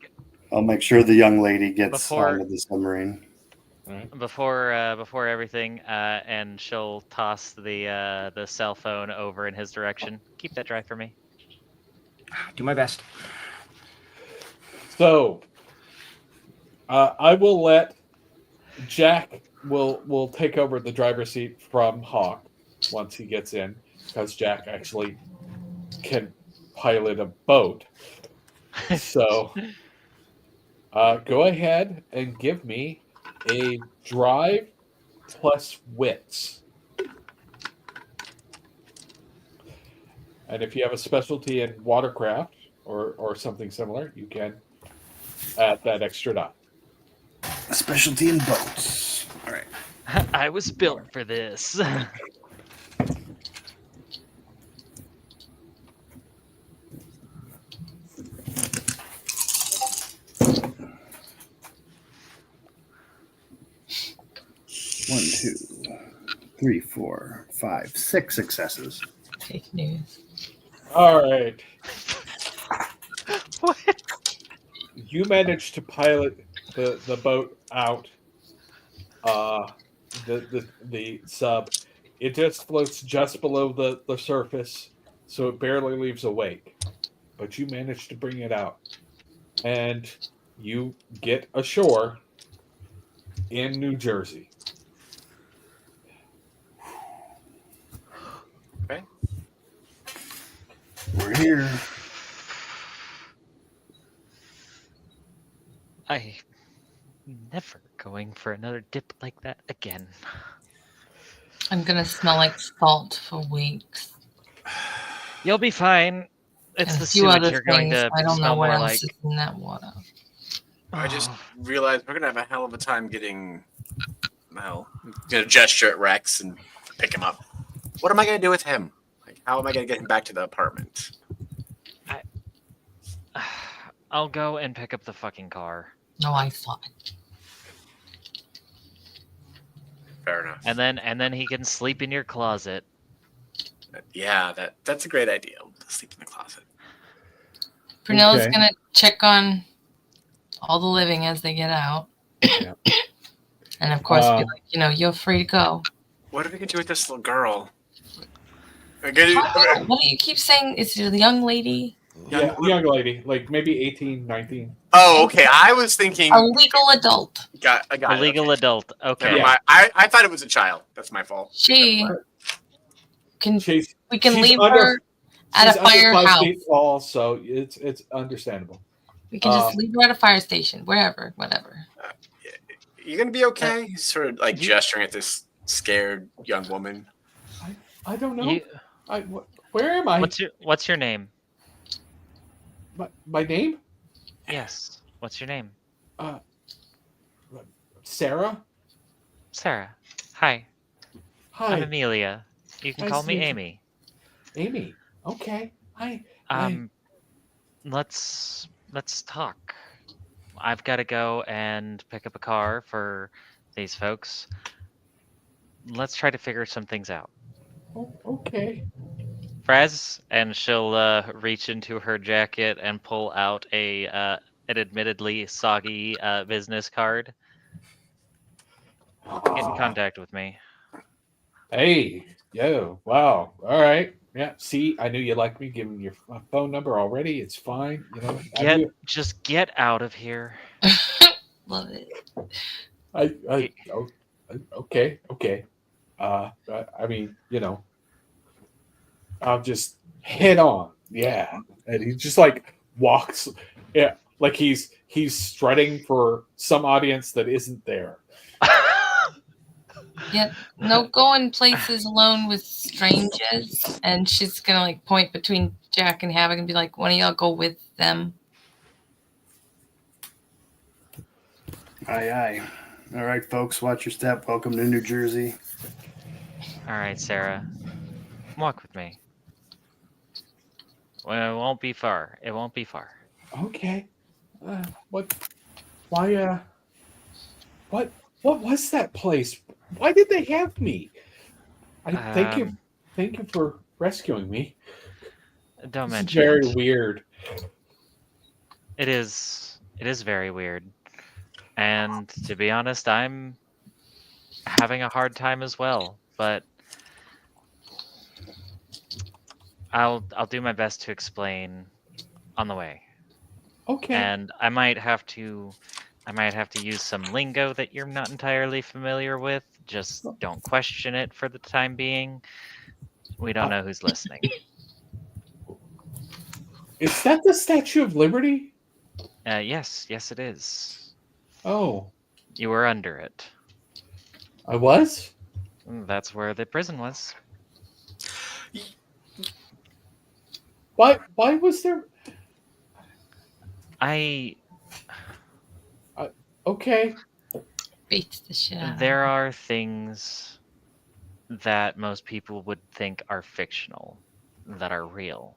S6: I'll make sure the young lady gets
S2: Before-
S6: onto the submarine.
S2: Before everything, and she'll toss the cell phone over in his direction. Keep that dry for me.
S14: Do my best.
S1: So, I will let Jack will take over the driver's seat from Hawk once he gets in, because Jack actually can pilot a boat. So, go ahead and give me a drive plus wits. And if you have a specialty in watercraft or something similar, you can add that extra die.
S6: A specialty in boats. All right.
S2: I was built for this.
S6: 1, 2, 3, 4, 5, 6 successes.
S4: Fake news.
S1: All right.
S2: What?
S1: You managed to pilot the boat out. The sub. It just floats just below the surface, so it barely leaves a wake. But you managed to bring it out. And you get ashore in New Jersey.
S5: Okay.
S6: We're here.
S2: I never going for another dip like that again.
S4: I'm gonna smell like salt for weeks.
S2: You'll be fine. It's
S4: And
S2: the
S4: a few
S2: sewage
S4: other
S2: you're going
S4: things.
S2: to
S4: I don't
S2: smell
S4: know what
S2: more
S4: else
S2: like.
S4: is in that water.
S5: I just realized we're gonna have a hell of a time getting. Well, I'm gonna gesture at Rex and pick him up. What am I gonna do with him? Like, how am I gonna get him back to the apartment?
S2: I'll go and pick up the fucking car.
S4: No, I thought.
S5: Fair enough.
S2: And then he can sleep in your closet.
S5: Yeah, that's a great idea. Sleep in the closet.
S4: Prunella's
S1: Okay.
S4: gonna check on all the living as they get out.
S1: Yeah.
S4: And of course, be like, you're free to go.
S5: What are we gonna do with this little girl?
S4: What do you keep saying? It's the young lady?
S1: Yeah, young lady, like maybe 18, 19.
S5: Oh, okay. I was thinking
S4: A legal adult.
S5: got
S2: A legal adult. Okay.
S5: Never mind. I thought it was a child. That's my fault.
S4: We can
S1: she's
S4: leave
S1: under,
S4: her at a
S1: she's under 5
S4: firehouse.
S1: feet tall, so it's understandable.
S4: We can just leave her at a fire station, wherever, whatever.
S5: You gonna be okay? He's sort of like gesturing at this scared young woman.
S1: I don't know. Where am I?
S2: What's your name?
S1: My name?
S2: Yes. What's your name?
S1: Sarah.
S2: Sarah. Hi.
S1: Hi.
S2: I'm Amelia. You can
S1: Nice
S2: call
S1: to
S2: me
S1: meet you.
S2: Amy.
S1: Amy. Okay. Hi.
S2: Let's talk. I've got to go and pick up a car for these folks. Let's try to figure some things out.
S1: Oh, okay.
S2: Fraz, and she'll reach into her jacket and pull out an admittedly soggy business card. Get in contact with me.
S1: Hey. Yo. Wow. All right. Yeah. See, I knew you liked me. Giving your phone number already. It's fine. You know.
S2: Just get out of here.
S4: Love it.
S1: Okay. I mean, you know, I'll just head on. Yeah. And he just like walks. Yeah. Like he's strutting for some audience that isn't there.
S4: Yeah, no going places alone with strangers. And she's gonna like point between Jack and Havok and be like, "One of y'all go with them."
S6: Aye, aye. All right, folks, watch your step. Welcome to New Jersey.
S2: All right, Sarah. Walk with me. Well, it won't be far. It won't be far.
S1: Okay. What? Why? What was that place? Why did they have me? Thank you for rescuing me.
S2: Don't
S1: This is
S2: mention
S1: very
S2: it.
S1: weird.
S2: It is very weird. And to be honest, I'm having a hard time as well, but I'll do my best to explain on the way.
S1: Okay.
S2: And I might have to use some lingo that you're not entirely familiar with. Just don't question it for the time being. We don't know who's listening.
S1: Is that the Statue of Liberty?
S2: Yes, it is.
S1: Oh.
S2: You were under it.
S1: I was?
S2: That's where the prison was.
S1: Why was there? Okay.
S4: Beats the shit out of
S2: There are things that most people would think are fictional that are real.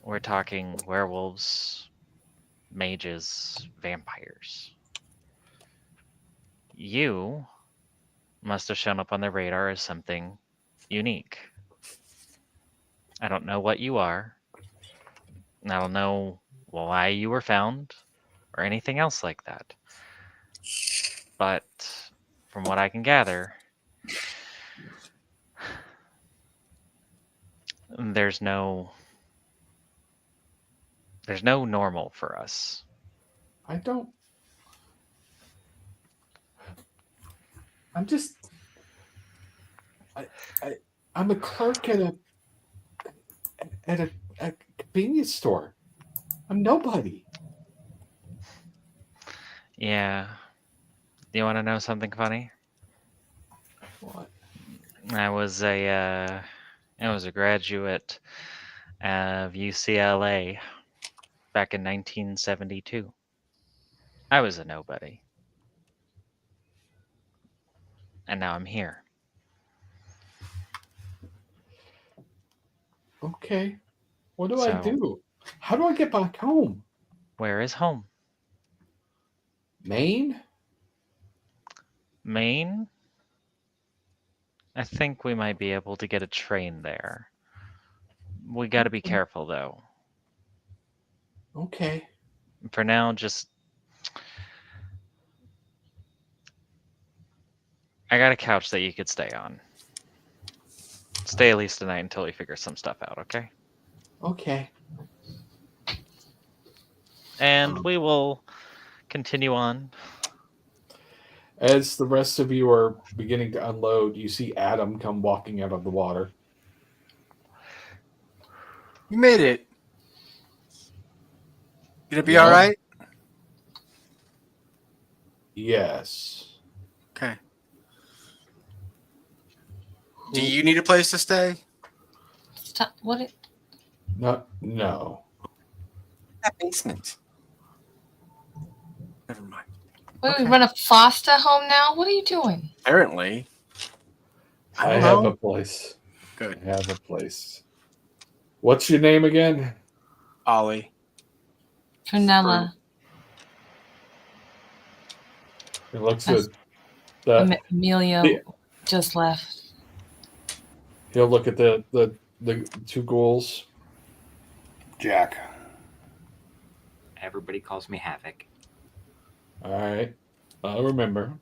S2: We're talking werewolves, mages, vampires. You must have shown up on the radar as something unique. I don't know what you are. I don't know why you were found or anything else like that. But from what I can gather, there's no normal for us.
S1: I'm a clerk at a convenience store. I'm nobody.
S2: Yeah. Do you want to know something funny?
S1: What?
S2: I was a graduate of UCLA back in 1972. I was a nobody. And now I'm here.
S1: Okay. What do I do? How do I get back home?
S2: Where is home?
S1: Maine?
S2: Maine? I think we might be able to get a train there. We got to be careful, though.
S1: Okay.
S2: For now, just... I got a couch that you could stay on. Stay at least a night until we figure some stuff out, okay?
S1: Okay.
S2: And we will continue on.
S1: As the rest of you are beginning to unload, you see Adam come walking out of the water.
S3: You made it. Gonna be
S1: Yeah.
S3: all right?
S1: Yes.
S3: Okay. Do you need a place to stay?
S4: Stop. What?
S1: No.
S3: That basement. Never mind.
S4: What, we run a foster home now? What are you doing?
S3: Apparently.
S1: I
S3: don't
S1: have
S3: know.
S1: a place.
S3: Good.
S1: I have a place. What's your name again?
S3: Ollie.
S4: Prunella.
S1: It looks
S4: That's-
S1: good.
S4: Amelia just left.
S1: He'll look at the two ghouls.
S6: Jack.
S14: Everybody calls me Havok.
S1: All right. I'll remember.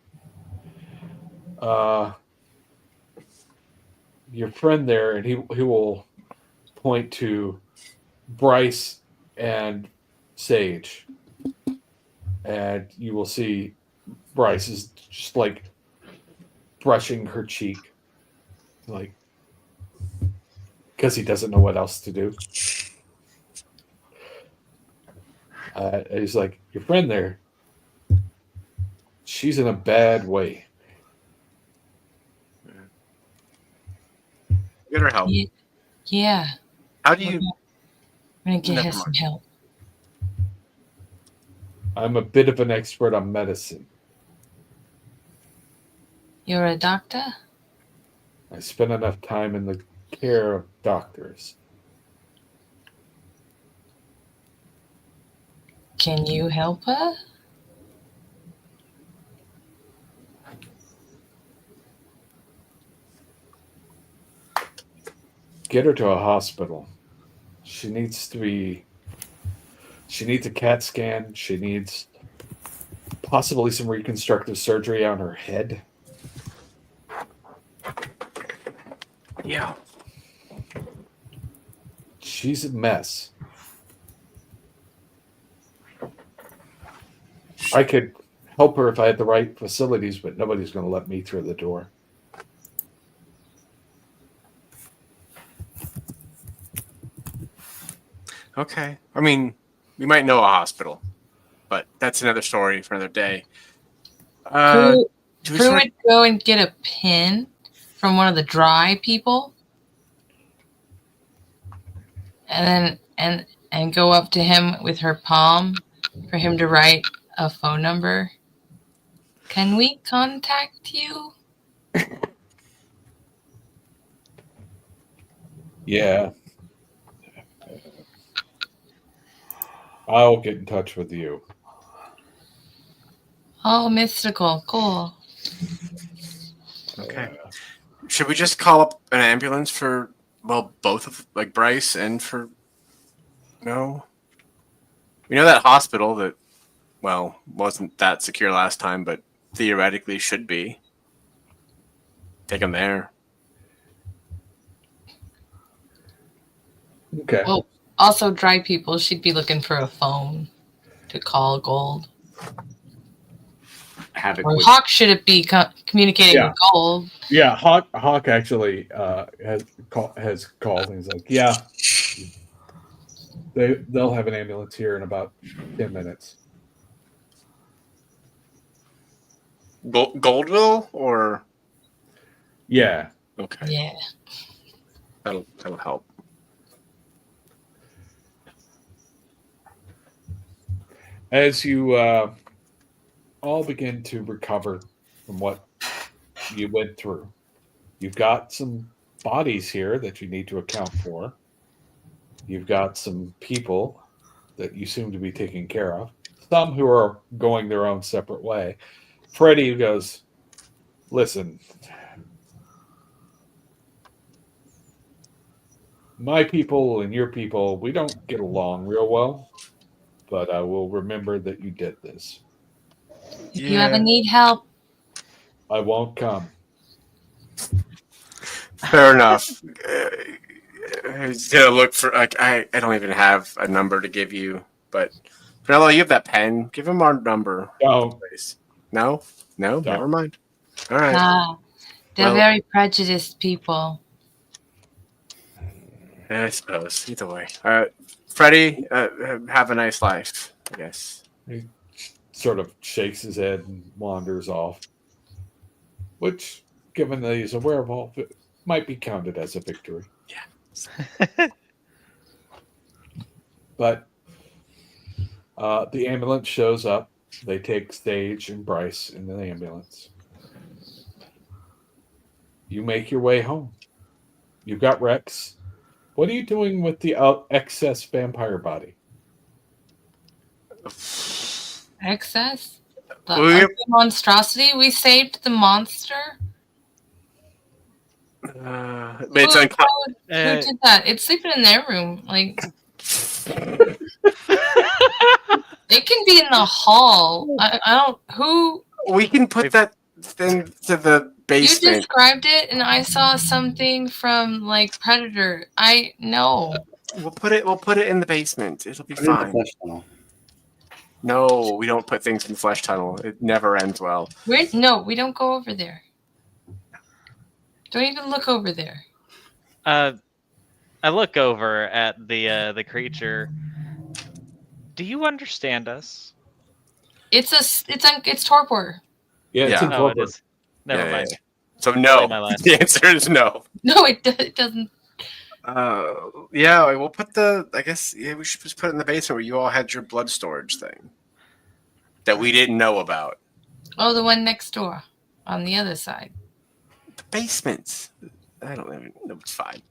S1: Your friend there, and he will point to Bryce and Sage. And you will see Bryce is just like brushing her cheek. Like, because he doesn't know what else to do. He's like, your friend there, she's in a bad way.
S5: Get her help.
S4: Yeah.
S5: How do you?
S4: I'm gonna get
S5: Never
S4: her some
S5: mind.
S4: help.
S1: I'm a bit of an expert on medicine.
S4: You're a doctor?
S1: I spent enough time in the care of doctors.
S4: Can you help her?
S1: Get her to a hospital. She needs a CAT scan. She needs possibly some reconstructive surgery on her head.
S3: Yeah.
S1: She's a mess. I could help her if I had the right facilities, but nobody's going to let me through the door.
S3: Okay. I mean, we might know a hospital, but that's another story for another day.
S4: Prue
S3: do we sort of-
S4: would go and get a pin from one of the dry people, and then and go up to him with her palm for him to write a phone number. Can we contact you?
S1: Yeah. I'll get in touch with you.
S4: Oh, mystical, cool.
S3: Okay. Should we just call up an ambulance for, well, both of, like, Bryce and for... No? We know that hospital that, well, wasn't that secure last time, but theoretically should be. Take them there.
S1: Okay.
S4: Well, also dry people, she'd be looking for a phone to call Gold.
S14: Havok
S4: Or
S14: would-
S4: Hawk should it be communicating with Gold?
S1: Yeah, Hawk actually has called and he's like, yeah, they'll have an ambulance here in about 10 minutes.
S3: Goldville or?
S1: Yeah.
S3: Okay.
S4: Yeah.
S3: That'll help.
S1: As you all begin to recover from what you went through, you've got some bodies here that you need to account for. You've got some people that you seem to be taking care of. Some who are going their own separate way. Freddie goes, listen, my people and your people, we don't get along real well, but I will remember that you did this.
S4: If you ever need help,
S1: I won't come.
S3: Fair enough.
S5: gonna look for like I don't even have a number to give you, but Prunella, you have that pen. Give him our number.
S1: Oh,
S5: please. No, never mind. All right.
S4: They're
S5: Well-
S4: very prejudiced people.
S5: I suppose. Either way. Freddie, have a nice life, I guess.
S1: He sort of shakes his head and wanders off, which, given that he's a werewolf, it might be counted as a victory.
S5: Yeah.
S1: But the ambulance shows up. They take Sage and Bryce in the ambulance. You make your way home. You've got Rex. What are you doing with the excess vampire body?
S4: Excess? The
S5: We-
S4: ugly monstrosity? We saved the monster?
S5: But it's uncomfortable.
S4: Who did that? It's sleeping in their room. Like, it can be in the hall. I don't. Who?
S5: We can put that thing to the
S4: You
S5: basement.
S4: described it, and I saw something from like Predator. I know.
S5: We'll put it in the basement. It'll be
S6: Put it in the
S5: fine.
S6: flesh tunnel.
S5: No, we don't put things in the flesh tunnel. It never ends well.
S4: We don't go over there. Don't even look over there.
S2: I look over at the creature. Do you understand us?
S4: It's torpor.
S1: Yeah, it's
S5: Yeah.
S1: in
S2: Oh, it
S1: torpor.
S2: is. Never mind.
S5: Yeah. So no.
S2: Play my last
S5: The answer is no.
S4: No, it doesn't.
S5: Yeah, we'll put I guess we should just put it in the basement where you all had your blood storage thing that we didn't know about.
S4: Oh, the one next door, on the other side.
S5: The basement. I don't even know. It's fine.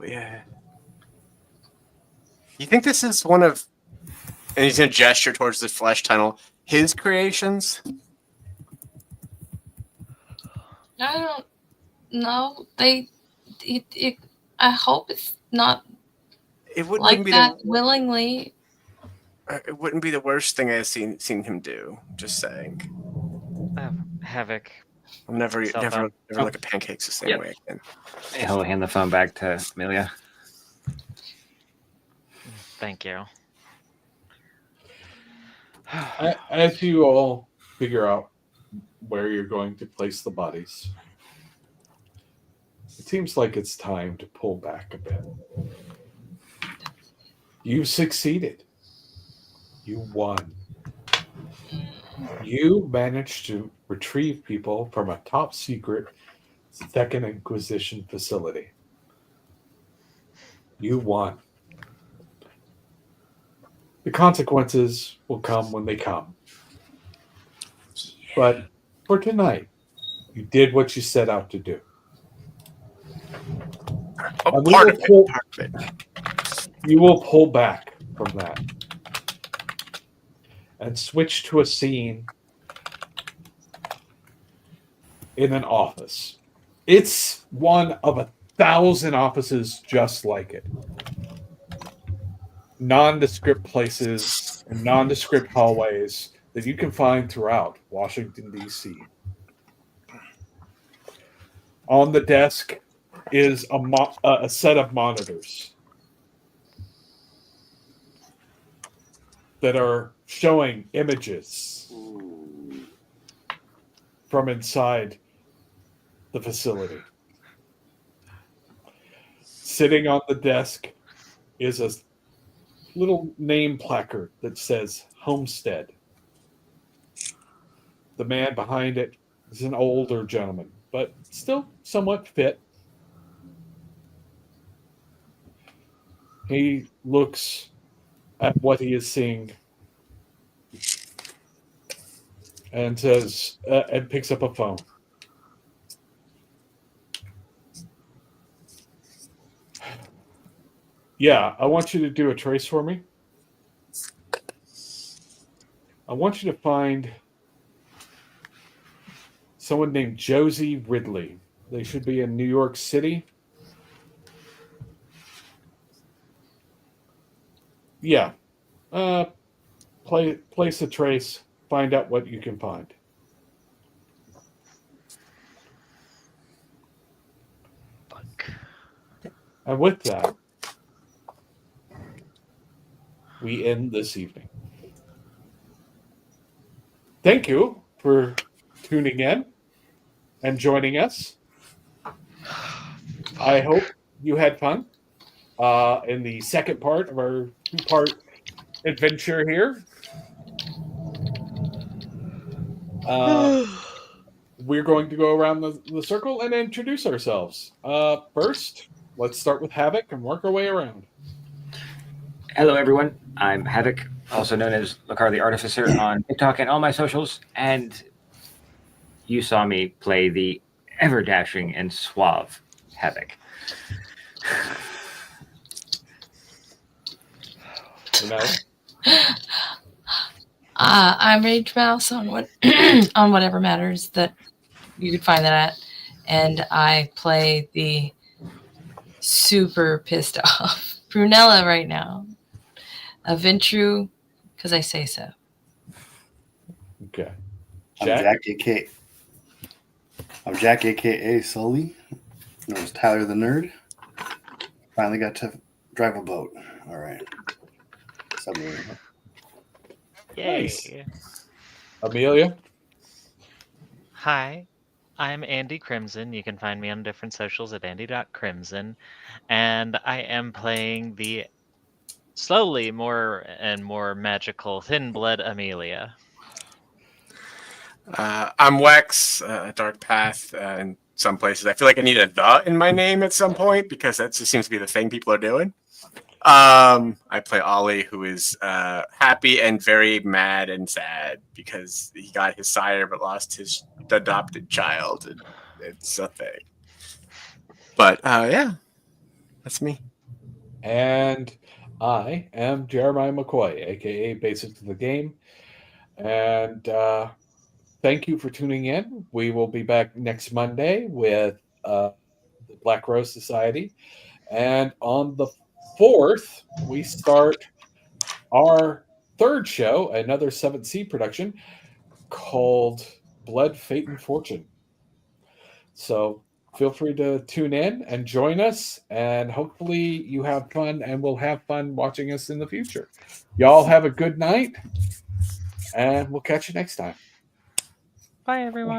S5: Yeah. You think this is one of? And he's gonna gesture towards the flesh tunnel. His creations.
S4: I don't know. I hope it's not
S5: It wouldn't
S4: like
S5: be
S4: that willingly.
S5: It wouldn't be the worst thing I've seen him do. Just saying.
S2: Havok.
S5: I'm never
S2: Cell phone.
S5: look at pancakes the same
S14: Yep.
S5: way again.
S14: He'll hand the phone back to Amelia.
S2: Thank you.
S1: As you all figure out where you're going to place the bodies, it seems like it's time to pull back a bit. You've succeeded. You won. You managed to retrieve people from a top secret Second Inquisition facility. You won. The consequences will come when they come. But for tonight, you did what you set out to do. And we
S5: Part
S1: will
S5: of it.
S1: pull-
S5: Part of it.
S1: You will pull back from that and switch to a scene in an office. It's one of 1,000 offices just like it. Nondescript places and nondescript hallways that you can find throughout Washington, D.C. On the desk is a set of monitors that are showing images from inside the facility. Sitting on the desk is a little name placard that says Homestead. The man behind it is an older gentleman, but still somewhat fit. He looks at what he is seeing and says, and picks up a phone. Yeah, I want you to do a trace for me. I want you to find someone named Josie Ridley. They should be in New York City. Yeah. Place a trace. Find out what you can find.
S2: Fuck.
S1: And with that, we end this evening. Thank you for tuning in and joining us. I hope you had fun in the second part of our two-part adventure here. We're going to go around the circle and introduce ourselves. First, let's start with Havok and work our way around.
S14: Hello, everyone. I'm Havok, also known as Lekar the Artificer on TikTok and all my socials. And you saw me play the ever-dashing and suave Havok.
S4: I'm RageMouxe on what on whatever matters that you could find that at, and I play the super pissed off Prunella right now. A Ventru, because I say so.
S1: Okay.
S6: I'm Jack, aka Sully. Known as Tyler the Nerd. Finally got to drive a boat. All right. Submarine.
S1: Nice. Amelia.
S15: Hi, I'm Andi Crimson. You can find me on different socials at Andi.Crimson. And I am playing the slowly more and more magical Thin Blood Amelia.
S5: I'm Wex, Dark Path in some places. I feel like I need a "the" in my name at some point because that just seems to be the thing people are doing. I play Ollie, who is happy and very mad and sad because he got his sire but lost his adopted child. It's a thing. But yeah, that's me.
S1: And I am Jeremiah McCoy, aka Basics of the Game. And thank you for tuning in. We will be back next Monday with the Black Rose Society. And on the 4th, we start our third show, another 7th Sea production called Blood, Fate, and Fortune. So feel free to tune in and join us, and hopefully you have fun and will have fun watching us in the future. Y'all have a good night, and we'll catch you next time.
S15: Bye, everyone.